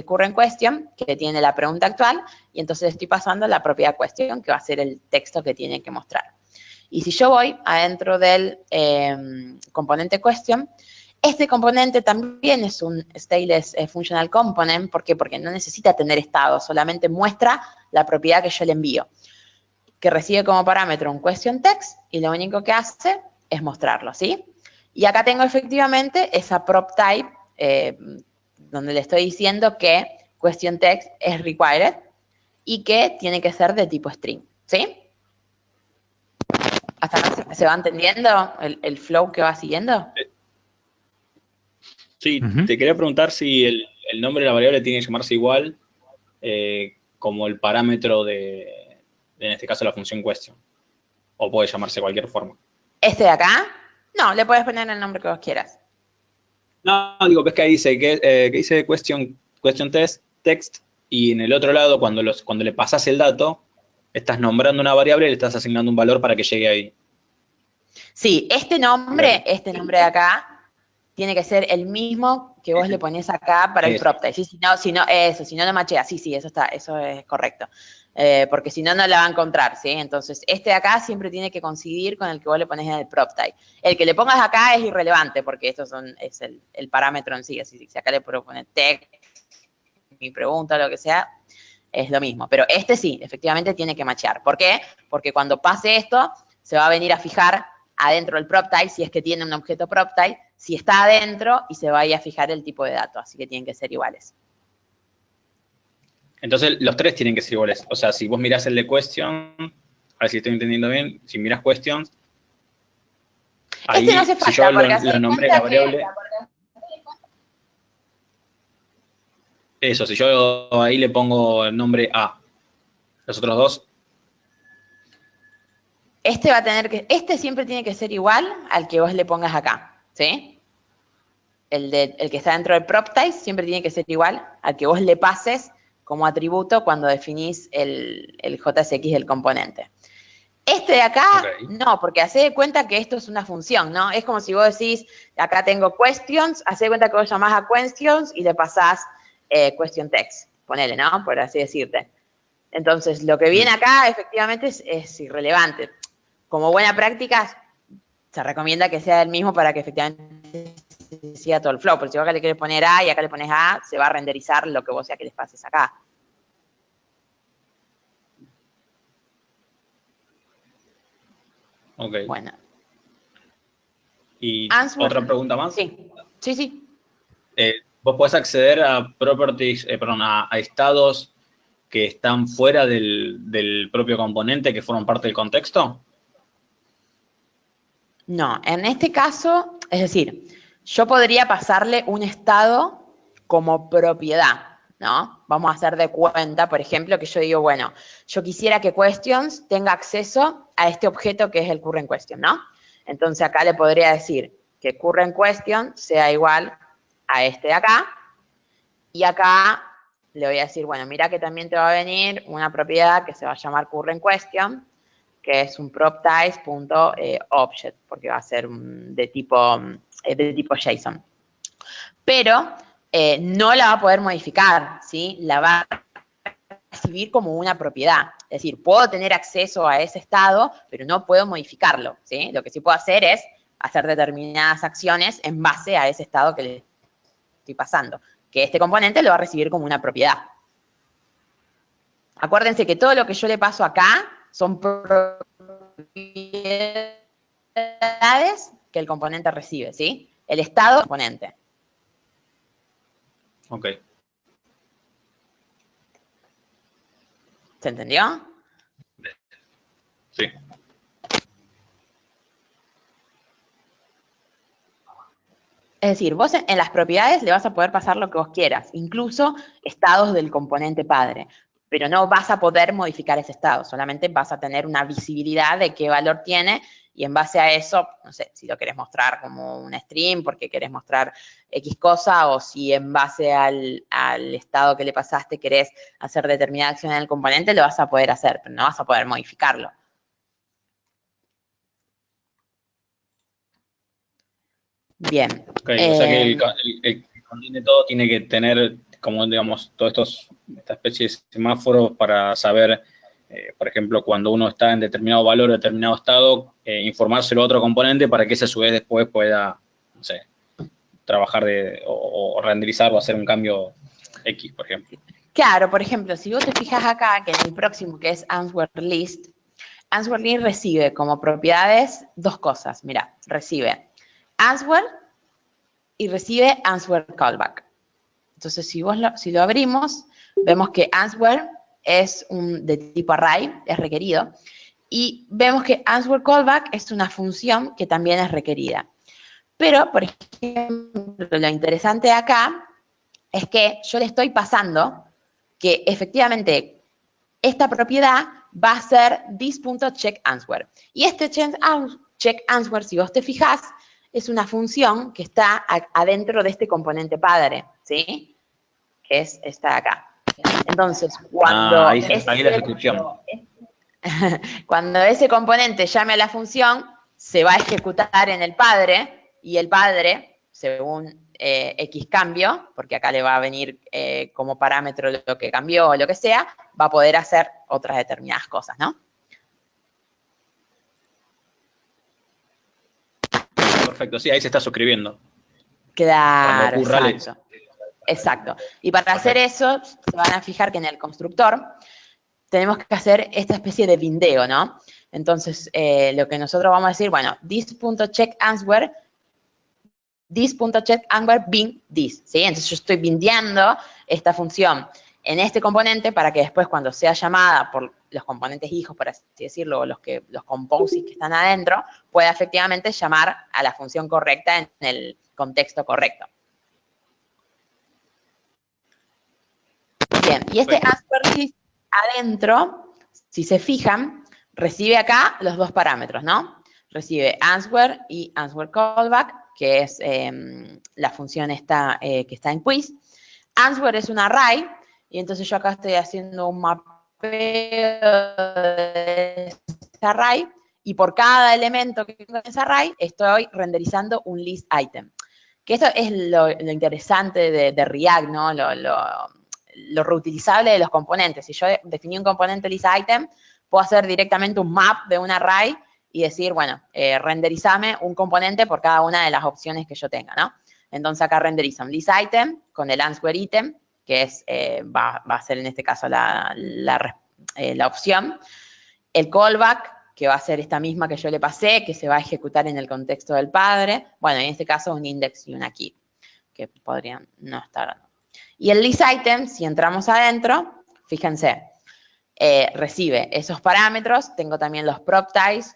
Speaker 2: current question, que tiene la pregunta actual, y entonces estoy pasando la propiedad question, que va a ser el texto que tiene que mostrar. Y si yo voy adentro del componente question, este componente también es un stateless functional component. ¿Por qué? Porque no necesita tener estado, solamente muestra la propiedad que yo le envío, que recibe como parámetro un question text y lo único que hace es mostrarlo, ¿sí? Y acá tengo efectivamente esa prop type donde le estoy diciendo que question text es required y que tiene que ser de tipo string, ¿sí? ¿Hasta acá se va entendiendo el flow que va siguiendo?
Speaker 1: Sí, te quería preguntar si el nombre de la variable tiene que llamarse igual como el parámetro de, en este caso, la función question. O puede llamarse de cualquier forma.
Speaker 2: ¿Este de acá? No, le puedes poner el nombre que vos quieras.
Speaker 1: No, digo, ves que ahí dice que dice question text, y en el otro lado, cuando le pasas el dato, estás nombrando una variable y le estás asignando un valor para que llegue ahí.
Speaker 2: Sí, este nombre de acá, tiene que ser el mismo que vos le ponés acá para el prop type. ¿Sí? Si no, no machea. Sí, eso es correcto. Porque si no, no la va a encontrar, ¿sí? Entonces, este de acá siempre tiene que coincidir con el que vos le ponés en el prop type. El que le pongas acá es irrelevante, porque es el parámetro en sí. Así si acá le puedo poner text, mi pregunta, lo que sea, es lo mismo. Pero este sí, efectivamente tiene que machear. ¿Por qué? Porque cuando pase esto, se va a venir a fijar adentro del prop type, si es que tiene un objeto prop type, si está adentro y se va a ir a fijar el tipo de dato, así que tienen que ser iguales.
Speaker 1: Entonces, los tres tienen que ser iguales. O sea, si vos mirás el de question, a ver si estoy entendiendo bien, si mirás questions, ahí,
Speaker 2: no hace falta,
Speaker 1: si yo
Speaker 2: porque
Speaker 1: lo nombré la variable, eso, si yo ahí le pongo el nombre A, los otros dos,
Speaker 2: este siempre tiene que ser igual al que vos le pongas acá, ¿sí? El que está dentro del prop type siempre tiene que ser igual al que vos le pases como atributo cuando definís el JSX del componente. Este de acá, no, porque hacé de cuenta que esto es una función, ¿no? Es como si vos decís, acá tengo questions, hacé de cuenta que vos llamás a questions y le pasás question text, ponele, ¿no? Por así decirte. Entonces, lo que viene acá, efectivamente, es irrelevante. Como buena práctica, se recomienda que sea el mismo para que efectivamente siga todo el flow. Pero si vos acá le querés poner A y acá le pones A, se va a renderizar lo que vos sea que les pases acá.
Speaker 1: Ok.
Speaker 2: Bueno.
Speaker 1: Y otra pregunta más.
Speaker 2: Sí.
Speaker 1: ¿Vos podés acceder a properties, a estados que están fuera del propio componente, que forman parte del contexto?
Speaker 2: No, en este caso, es decir, yo podría pasarle un estado como propiedad, ¿no? Vamos a hacer de cuenta, por ejemplo, que yo digo, bueno, yo quisiera que questions tenga acceso a este objeto que es el current question, ¿no? Entonces acá le podría decir que current question sea igual a este de acá, y acá le voy a decir, bueno, mira que también te va a venir una propiedad que se va a llamar current question, que es un proptype.object, porque va a ser de tipo JSON. Pero no la va a poder modificar, ¿sí? La va a recibir como una propiedad. Es decir, puedo tener acceso a ese estado, pero no puedo modificarlo, ¿sí? Lo que sí puedo hacer es hacer determinadas acciones en base a ese estado que le estoy pasando, que este componente lo va a recibir como una propiedad. Acuérdense que todo lo que yo le paso acá son propiedades que el componente recibe, ¿sí? El estado del componente.
Speaker 1: Ok.
Speaker 2: ¿Se entendió?
Speaker 1: Sí.
Speaker 2: Es decir, vos en las propiedades le vas a poder pasar lo que vos quieras, incluso estados del componente padre, pero no vas a poder modificar ese estado, solamente vas a tener una visibilidad de qué valor tiene y en base a eso, no sé, si lo querés mostrar como un string porque querés mostrar X cosa o si en base al estado que le pasaste querés hacer determinada acción en el componente, lo vas a poder hacer, pero no vas a poder modificarlo. Bien.
Speaker 1: Ok, o sea que el que contiene todo tiene que tener, como digamos, esta especie de semáforos para saber, por ejemplo, cuando uno está en determinado valor o determinado estado, informárselo a otro componente para que ese a su vez después pueda, no sé, trabajar o renderizar o hacer un cambio X, por ejemplo.
Speaker 2: Claro, por ejemplo, si vos te fijas acá, que en el próximo, que es Answer List recibe como propiedades dos cosas. Mira, recibe Answer y recibe Answer Callback. Entonces, si lo abrimos, vemos que Answer es de tipo array, es requerido, y vemos que Answer Callback es una función que también es requerida. Pero, por ejemplo, lo interesante de acá es que yo le estoy pasando que efectivamente esta propiedad va a ser this.checkAnswer. Y este checkAnswer, si vos te fijás, es una función que está adentro de este componente padre, ¿sí? Que es esta de acá. Entonces, cuando,
Speaker 1: ahí la descripción.
Speaker 2: cuando ese componente llame a la función, se va a ejecutar en el padre, y el padre, según X cambio, porque acá le va a venir como parámetro lo que cambió o lo que sea, va a poder hacer otras determinadas cosas, ¿no?
Speaker 1: Perfecto, sí, ahí se está suscribiendo.
Speaker 2: Claro,
Speaker 1: ocurra
Speaker 2: exacto. Exacto. Y para hacer eso, se van a fijar que en el constructor tenemos que hacer esta especie de bindeo, ¿no? Entonces, lo que nosotros vamos a decir, bueno, this.checkAnswer bind this, ¿sí? Entonces yo estoy bindeando esta función en este componente para que después cuando sea llamada por los componentes hijos, por así decirlo, o los composites que están adentro, pueda efectivamente llamar a la función correcta en el contexto correcto. Bien, y este answer list adentro, si se fijan, recibe acá los dos parámetros, ¿no? Recibe answer y answer callback, que es la función que está en quiz. Answer es un array, y entonces yo acá estoy haciendo un mapeo de ese array, y por cada elemento que tengo en ese array, estoy renderizando un list item. Que esto es lo interesante de React, ¿no? Lo reutilizable de los componentes. Si yo definí un componente list item, puedo hacer directamente un map de un array y decir, bueno, renderizame un componente por cada una de las opciones que yo tenga, ¿no? Entonces acá renderiza un list item con el answer item, que es, va a ser en este caso la opción. El callback, que va a ser esta misma que yo le pasé, que se va a ejecutar en el contexto del padre. Bueno, en este caso un index y una key, que podrían no estar. Y el list item, si entramos adentro, fíjense, recibe esos parámetros, tengo también los prop types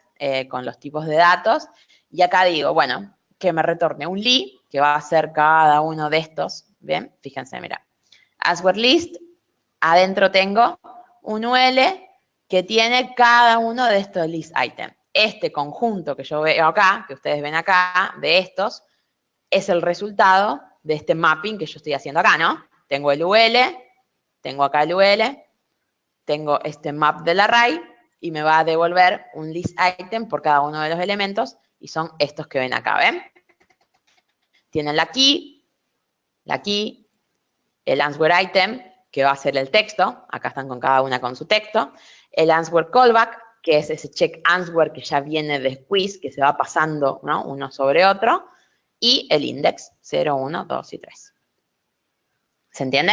Speaker 2: con los tipos de datos, y acá digo, bueno, que me retorne un li, que va a ser cada uno de estos, ¿bien? Fíjense, mira, answer list, adentro tengo un UL que tiene cada uno de estos list items. Este conjunto que yo veo acá, que ustedes ven acá, de estos, es el resultado de este mapping que yo estoy haciendo acá, ¿no? Tengo el UL, tengo acá el UL, tengo este map del array y me va a devolver un list item por cada uno de los elementos y son estos que ven acá, ¿ven? Tienen la key, el answer item, que va a ser el texto, acá están con cada una con su texto, el answer callback, que es ese check answer que ya viene de quiz, que se va pasando, ¿no? Uno sobre otro, y el index 0, 1, 2 y 3. ¿Se entiende?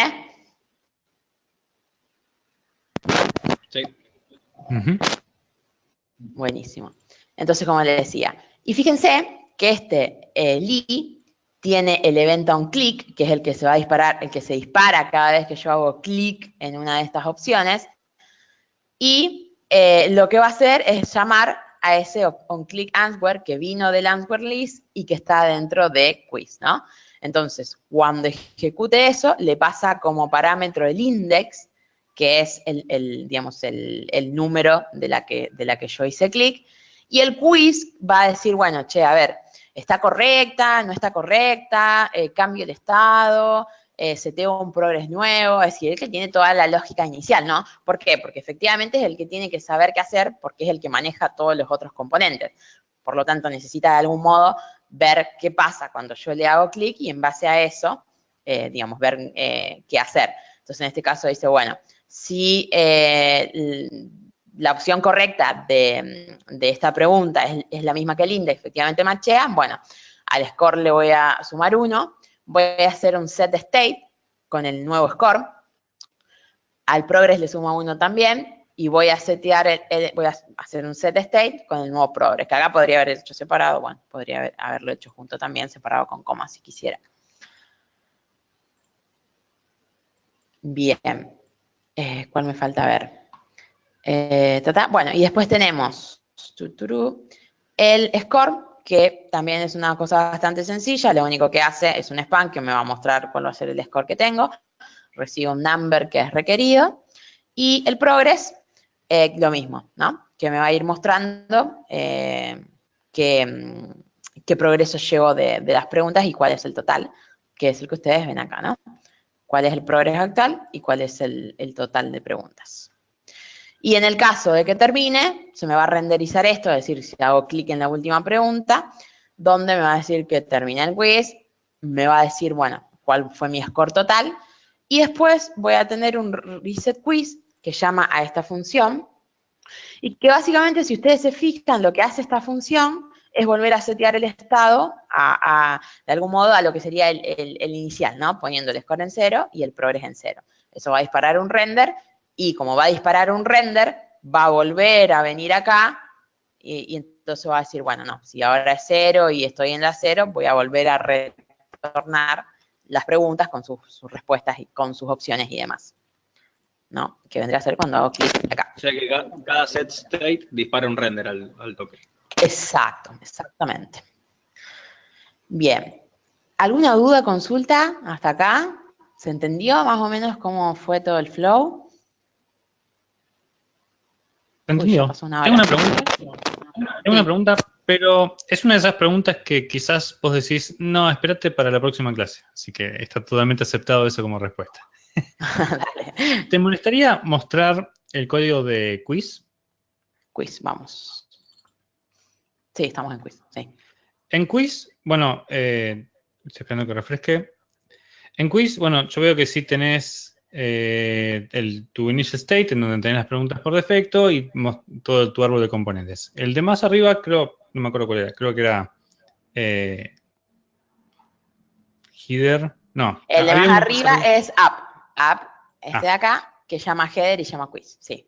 Speaker 1: Sí.
Speaker 2: Buenísimo. Entonces, como les decía, y fíjense que este li tiene el event on click, que es el que se va a disparar, el que se dispara cada vez que yo hago clic en una de estas opciones, y lo que va a hacer es llamar a ese onClick answer que vino del answer list y que está dentro de quiz, ¿no? Entonces, cuando ejecute eso, le pasa como parámetro el index, que es digamos, el número de la que yo hice clic, y el quiz va a decir, bueno, che, a ver, ¿está correcta? ¿No está correcta? ¿Cambio el estado? Seteo un progress nuevo, es decir, el que tiene toda la lógica inicial, ¿no? ¿Por qué? Porque efectivamente es el que tiene que saber qué hacer porque es el que maneja todos los otros componentes. Por lo tanto, necesita de algún modo ver qué pasa cuando yo le hago clic y en base a eso, digamos, ver qué hacer. Entonces, en este caso dice, bueno, si la opción correcta de esta pregunta es la misma que el index, efectivamente machea, bueno, al score le voy a sumar 1, voy a hacer un set state con el nuevo score, al progress le sumo 1 también, y voy a setear, voy a hacer un set state con el nuevo progress, que acá podría haber hecho separado, bueno, podría haberlo hecho junto también, separado con coma si quisiera. Bien, ¿cuál me falta ver? Bueno, y después tenemos el score, que también es una cosa bastante sencilla, lo único que hace es un span que me va a mostrar cuál va a ser el score que tengo, recibo un number que es requerido, y el progress, lo mismo, ¿no? Que me va a ir mostrando qué progreso llevo de las preguntas y cuál es el total, que es el que ustedes ven acá, ¿no? Cuál es el progreso actual y cuál es el total de preguntas. Y en el caso de que termine, se me va a renderizar esto, es decir, si hago clic en la última pregunta, donde me va a decir que terminé el quiz, me va a decir, bueno, cuál fue mi score total, y después voy a tener un reset quiz que llama a esta función, y que básicamente, si ustedes se fijan, lo que hace esta función es volver a setear el estado de algún modo a lo que sería el inicial, ¿no? Poniendo el score en 0 y el progress en 0. Eso va a disparar un render, y como va a disparar un render, va a volver a venir acá, y entonces va a decir, bueno, no, si ahora es 0 y estoy en la 0, voy a volver a retornar las preguntas con sus respuestas y con sus opciones y demás, ¿no? Que vendría a ser cuando hago clic acá.
Speaker 1: O sea que cada set state dispara un render al toque.
Speaker 2: Exacto, exactamente. Bien. ¿Alguna duda, consulta hasta acá? ¿Se entendió más o menos cómo fue todo el flow?
Speaker 4: Entendido. Tengo una pregunta, pero es una de esas preguntas que quizás vos decís, no, espérate para la próxima clase. Así que está totalmente aceptado eso como respuesta.
Speaker 2: Dale.
Speaker 4: ¿Te molestaría mostrar el código de quiz?
Speaker 2: Quiz, vamos. Sí, estamos en quiz, sí.
Speaker 4: En quiz, bueno, estoy esperando que refresque. En quiz, bueno, yo veo que sí tenés tu initial state, en donde tenés las preguntas por defecto y todo tu árbol de componentes. El de más arriba, creo, no me acuerdo cuál era, creo que era header, no.
Speaker 2: El de más arriba es app, de acá, que llama header y llama quiz, sí.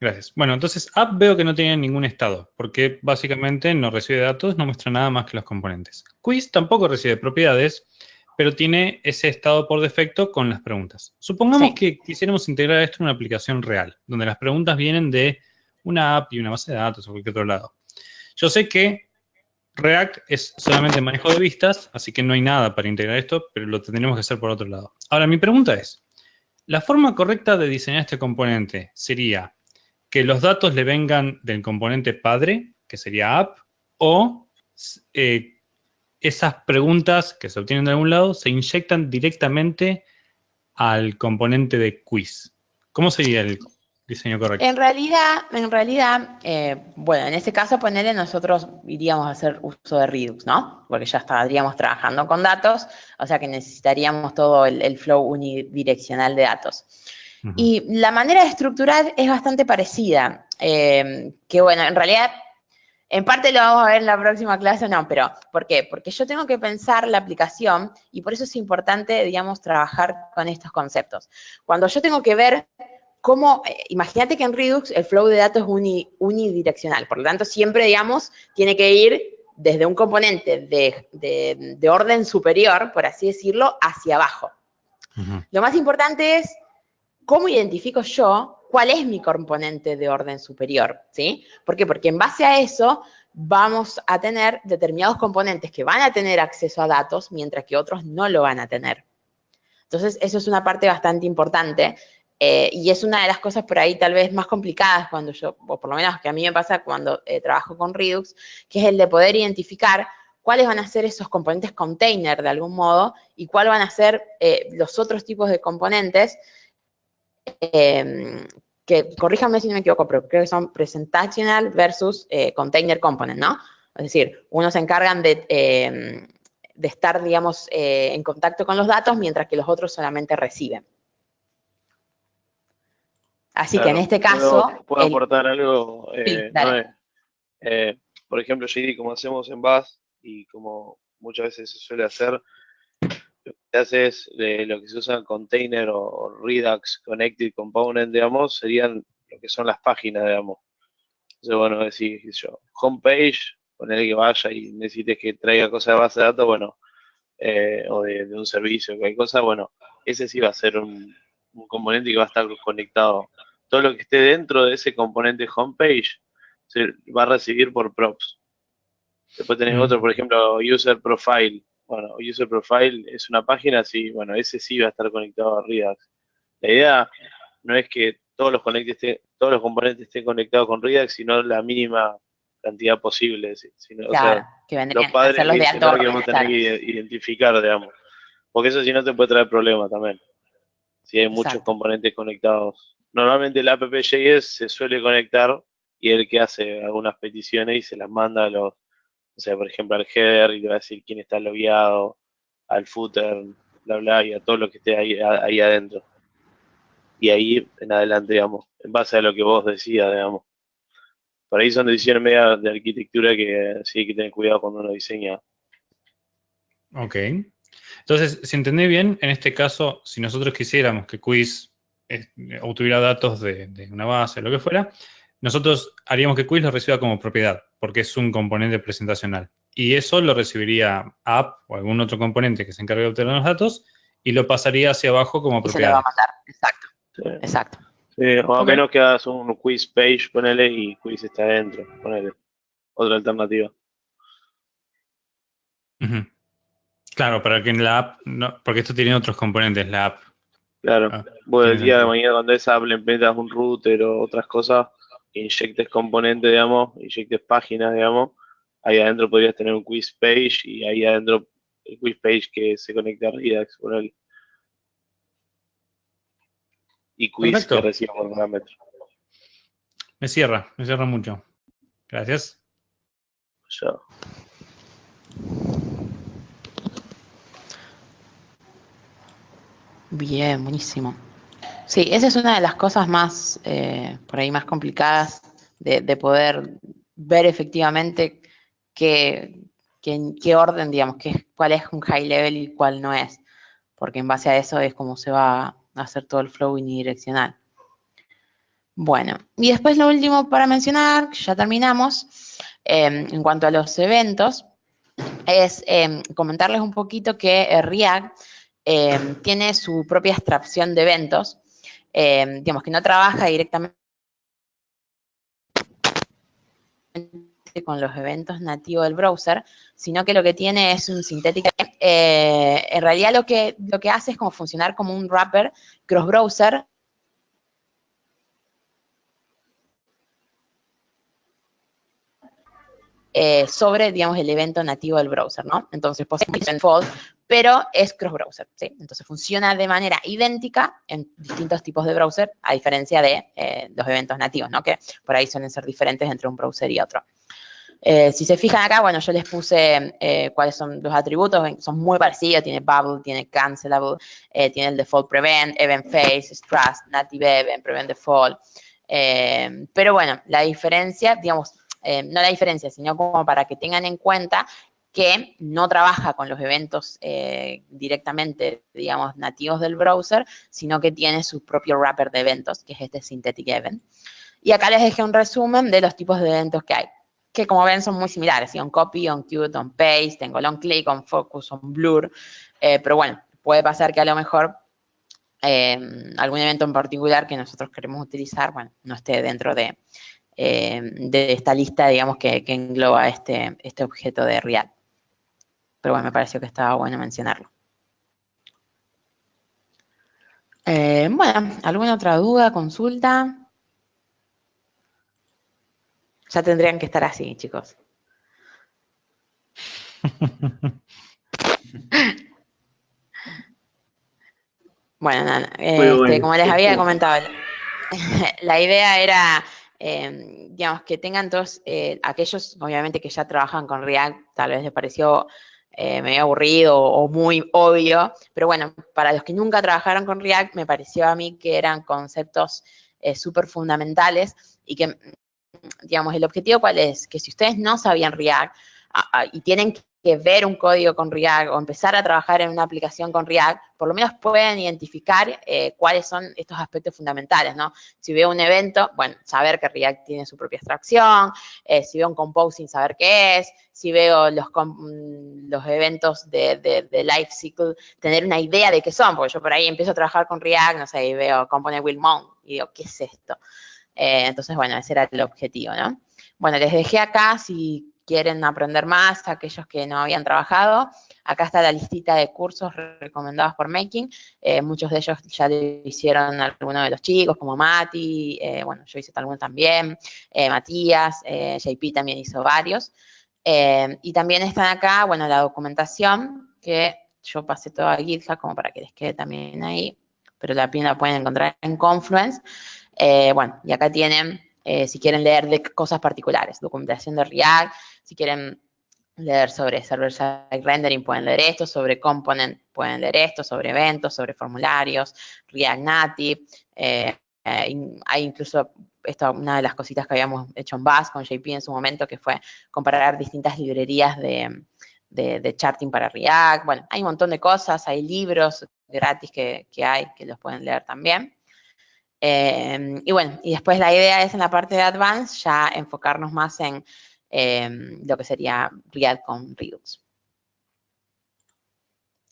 Speaker 4: Gracias. Bueno, entonces app veo que no tiene ningún estado, porque básicamente no recibe datos, no muestra nada más que los componentes. Quiz tampoco recibe propiedades, pero tiene ese estado por defecto con las preguntas. Supongamos que quisiéramos integrar esto en una aplicación real, donde las preguntas vienen de una app y una base de datos o cualquier otro lado. Yo sé que React es solamente manejo de vistas, así que no hay nada para integrar esto, pero lo tendremos que hacer por otro lado. Ahora, mi pregunta es, ¿la forma correcta de diseñar este componente sería que los datos le vengan del componente padre, que sería app, o esas preguntas que se obtienen de algún lado se inyectan directamente al componente de quiz? ¿Cómo sería el diseño correcto?
Speaker 2: En realidad, bueno, en ese caso, ponerle nosotros iríamos a hacer uso de Redux, ¿no? Porque ya estaríamos trabajando con datos, o sea que necesitaríamos todo el flow unidireccional de datos. Uh-huh. Y la manera de estructurar es bastante parecida, que bueno, en realidad, en parte lo vamos a ver en la próxima clase, no, pero ¿por qué? Porque yo tengo que pensar la aplicación y por eso es importante, digamos, trabajar con estos conceptos. Cuando yo tengo que ver cómo, imagínate que en Redux el flow de datos es unidireccional, por lo tanto siempre, digamos, tiene que ir desde un componente de orden superior, por así decirlo, hacia abajo. Uh-huh. Lo más importante es cómo identifico yo cuál es mi componente de orden superior, ¿sí? ¿Por qué? Porque en base a eso vamos a tener determinados componentes que van a tener acceso a datos, mientras que otros no lo van a tener. Entonces, eso es una parte bastante importante. Y es una de las cosas por ahí tal vez más complicadas cuando yo, o por lo menos que a mí me pasa cuando trabajo con Redux, que es el de poder identificar cuáles van a ser esos componentes container de algún modo y cuáles van a ser los otros tipos de componentes que, corríjanme si no me equivoco, pero creo que son presentational versus container component, ¿no? Es decir, unos se encargan de estar, digamos, en contacto con los datos, mientras que los otros solamente reciben. Así que en este caso...
Speaker 5: ¿Puedo aportar algo?
Speaker 2: Sí, dale.
Speaker 5: Por ejemplo, JD, como hacemos en Bash y como muchas veces se suele hacer, lo que se hace es lo que se usa en container o Redux Connected Component, digamos, serían lo que son las páginas, digamos. Entonces, bueno, decir yo, homepage, poner que vaya y necesites que traiga cosas de base de datos, bueno, o de un servicio, cualquier cosa, bueno, ese sí va a ser un componente que va a estar conectado. Todo lo que esté dentro de ese componente homepage se va a recibir por props. Después tenés otro, por ejemplo, user profile. Bueno, user profile es una página, sí, bueno, ese sí va a estar conectado a Redux. La idea no es que todos los componentes estén conectados con Redux, sino la mínima cantidad posible. Sino,
Speaker 2: Claro,
Speaker 5: o sea,
Speaker 2: que vendrían
Speaker 5: los padres
Speaker 2: a ser los de alto
Speaker 5: que
Speaker 2: orden,
Speaker 5: vamos a tener que identificar, digamos. Porque eso si no te puede traer problemas también. Si hay muchos componentes conectados. Normalmente el app.js se suele conectar y el que hace algunas peticiones y se las manda a los, o sea, por ejemplo, al header y le va a decir quién está logueado, al footer, bla, bla, y a todo lo que esté ahí adentro. Y ahí en adelante, digamos, en base a lo que vos decías, digamos. Por ahí son decisiones medias de arquitectura que sí hay que tener cuidado cuando uno diseña.
Speaker 4: Ok. Entonces, si entendí bien, en este caso, si nosotros quisiéramos que Quiz obtuviera datos de una base, lo que fuera, nosotros haríamos que Quiz lo reciba como propiedad, porque es un componente presentacional. Y eso lo recibiría App o algún otro componente que se encargue de obtener los datos y lo pasaría hacia abajo como propiedad.
Speaker 2: Se lo va a mandar, exacto.
Speaker 5: Sí.
Speaker 2: Exacto.
Speaker 5: Sí, o a menos que hagas un quiz page, ponele, y quiz está adentro, ponele. Otra alternativa.
Speaker 4: Uh-huh. Claro, para que en la app, no, porque esto tiene otros componentes, la app.
Speaker 5: Claro, vos el día de mañana cuando esa app le metas un router o otras cosas, inyectes componentes, digamos, inyectes páginas, digamos, ahí adentro podrías tener un quiz page y ahí adentro el quiz page que se conecta a Redux, ponele. Y quiz
Speaker 4: Perfecto.
Speaker 5: que reciba por parámetro.
Speaker 4: Me cierra mucho. Gracias.
Speaker 5: Ya.
Speaker 2: Bien, buenísimo. Sí, esa es una de las cosas más, por ahí más complicadas de poder ver efectivamente en qué orden, digamos, cuál es un high level y cuál no es, porque en base a eso es como se va a hacer todo el flow unidireccional. Bueno, y después lo último para mencionar, ya terminamos, en cuanto a los eventos, es comentarles un poquito que React tiene su propia abstracción de eventos, digamos que no trabaja directamente con los eventos nativos del browser, sino que lo que tiene es un sintético. En realidad lo que hace es como funcionar como un wrapper cross-browser sobre, digamos, el evento nativo del browser, ¿no? Entonces, posee default, pero es cross-browser, ¿sí? Entonces, funciona de manera idéntica en distintos tipos de browser, a diferencia de los eventos nativos, ¿no? Que por ahí suelen ser diferentes entre un browser y otro. Si se fijan acá, bueno, yo les puse cuáles son los atributos, son muy parecidos, tiene bubble, tiene cancelable, tiene el default prevent, event phase, trust, native event, prevent default. Pero bueno, la diferencia, digamos, no la diferencia, sino como para que tengan en cuenta que no trabaja con los eventos directamente, digamos, nativos del browser, sino que tiene su propio wrapper de eventos, que es este synthetic event. Y acá les dejé un resumen de los tipos de eventos que hay, que como ven son muy similares, ¿sí? On copy, on queue, on paste, tengo long click, on focus, on blur, pero bueno, puede pasar que a lo mejor algún evento en particular que nosotros queremos utilizar, bueno, no esté dentro de esta lista, digamos, que engloba este objeto de React. Pero bueno, me pareció que estaba bueno mencionarlo. Bueno, ¿alguna otra duda, consulta? Ya tendrían que estar así, chicos. Bueno, como les había comentado, la idea era digamos, que tengan todos, aquellos, obviamente, que ya trabajan con React, tal vez les pareció medio aburrido o muy obvio, pero bueno, para los que nunca trabajaron con React, me pareció a mí que eran conceptos súper fundamentales y que, digamos, el objetivo ¿cuál es? Que si ustedes no sabían React y tienen que ver un código con React o empezar a trabajar en una aplicación con React, por lo menos pueden identificar cuáles son estos aspectos fundamentales, ¿no? Si veo un evento, bueno, saber que React tiene su propia abstracción, si veo un composing, saber qué es, si veo los eventos de life cycle, tener una idea de qué son, porque yo por ahí empiezo a trabajar con React, no sé, y veo component will mount, y digo, ¿qué es esto? Entonces, bueno, ese era el objetivo, ¿no? Bueno, les dejé acá, si quieren aprender más, aquellos que no habían trabajado, acá está la listita de cursos recomendados por Making, muchos de ellos ya lo hicieron algunos de los chicos, como Mati, bueno, yo hice algunos también, Matías, JP también hizo varios, y también están acá, bueno, la documentación, que yo pasé toda a GitHub como para que les quede también ahí, pero la pueden encontrar en Confluence. Bueno, y acá tienen, si quieren leer de cosas particulares, documentación de React, si quieren leer sobre server-side rendering, pueden leer esto, sobre component, pueden leer esto, sobre eventos, sobre formularios, React Native, hay incluso, una de las cositas que habíamos hecho en Bash con JP en su momento, que fue comparar distintas librerías de charting para React. Bueno, hay un montón de cosas, hay libros gratis que hay, que los pueden leer también. Y bueno, y después la idea es en la parte de Advanced ya enfocarnos más en lo que sería React con Redux.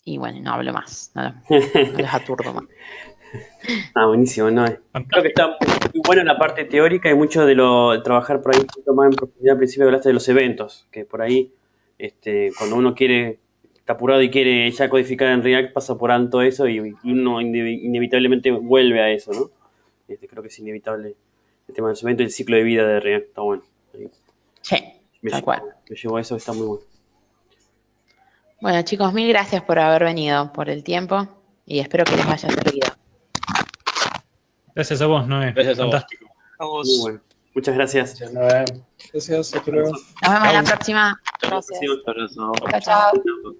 Speaker 2: Y bueno, no hablo más, no los aturdo más.
Speaker 3: Buenísimo, ¿no? Creo que está muy bueno en la parte teórica y mucho de trabajar por ahí un poquito más en profundidad. Al principio hablaste de los eventos, que por ahí, cuando uno está apurado y quiere ya codificar en React, pasa por alto eso y uno inevitablemente vuelve a eso, ¿no? Creo que es inevitable el tema de los eventos y el ciclo de vida de React, está bueno.
Speaker 2: Sí, tal cual.
Speaker 3: Me llevo a eso, está muy bueno.
Speaker 2: Bueno, chicos, mil gracias por haber venido, por el tiempo, y espero que les haya servido.
Speaker 4: Gracias a vos, Noé.
Speaker 1: Gracias a vos.
Speaker 4: Fantástico.
Speaker 3: Muy bueno. Muchas gracias.
Speaker 1: Gracias, hasta luego.
Speaker 2: Nos vemos en la próxima.
Speaker 3: Gracias.
Speaker 5: Un abrazo.
Speaker 2: Chao, chao.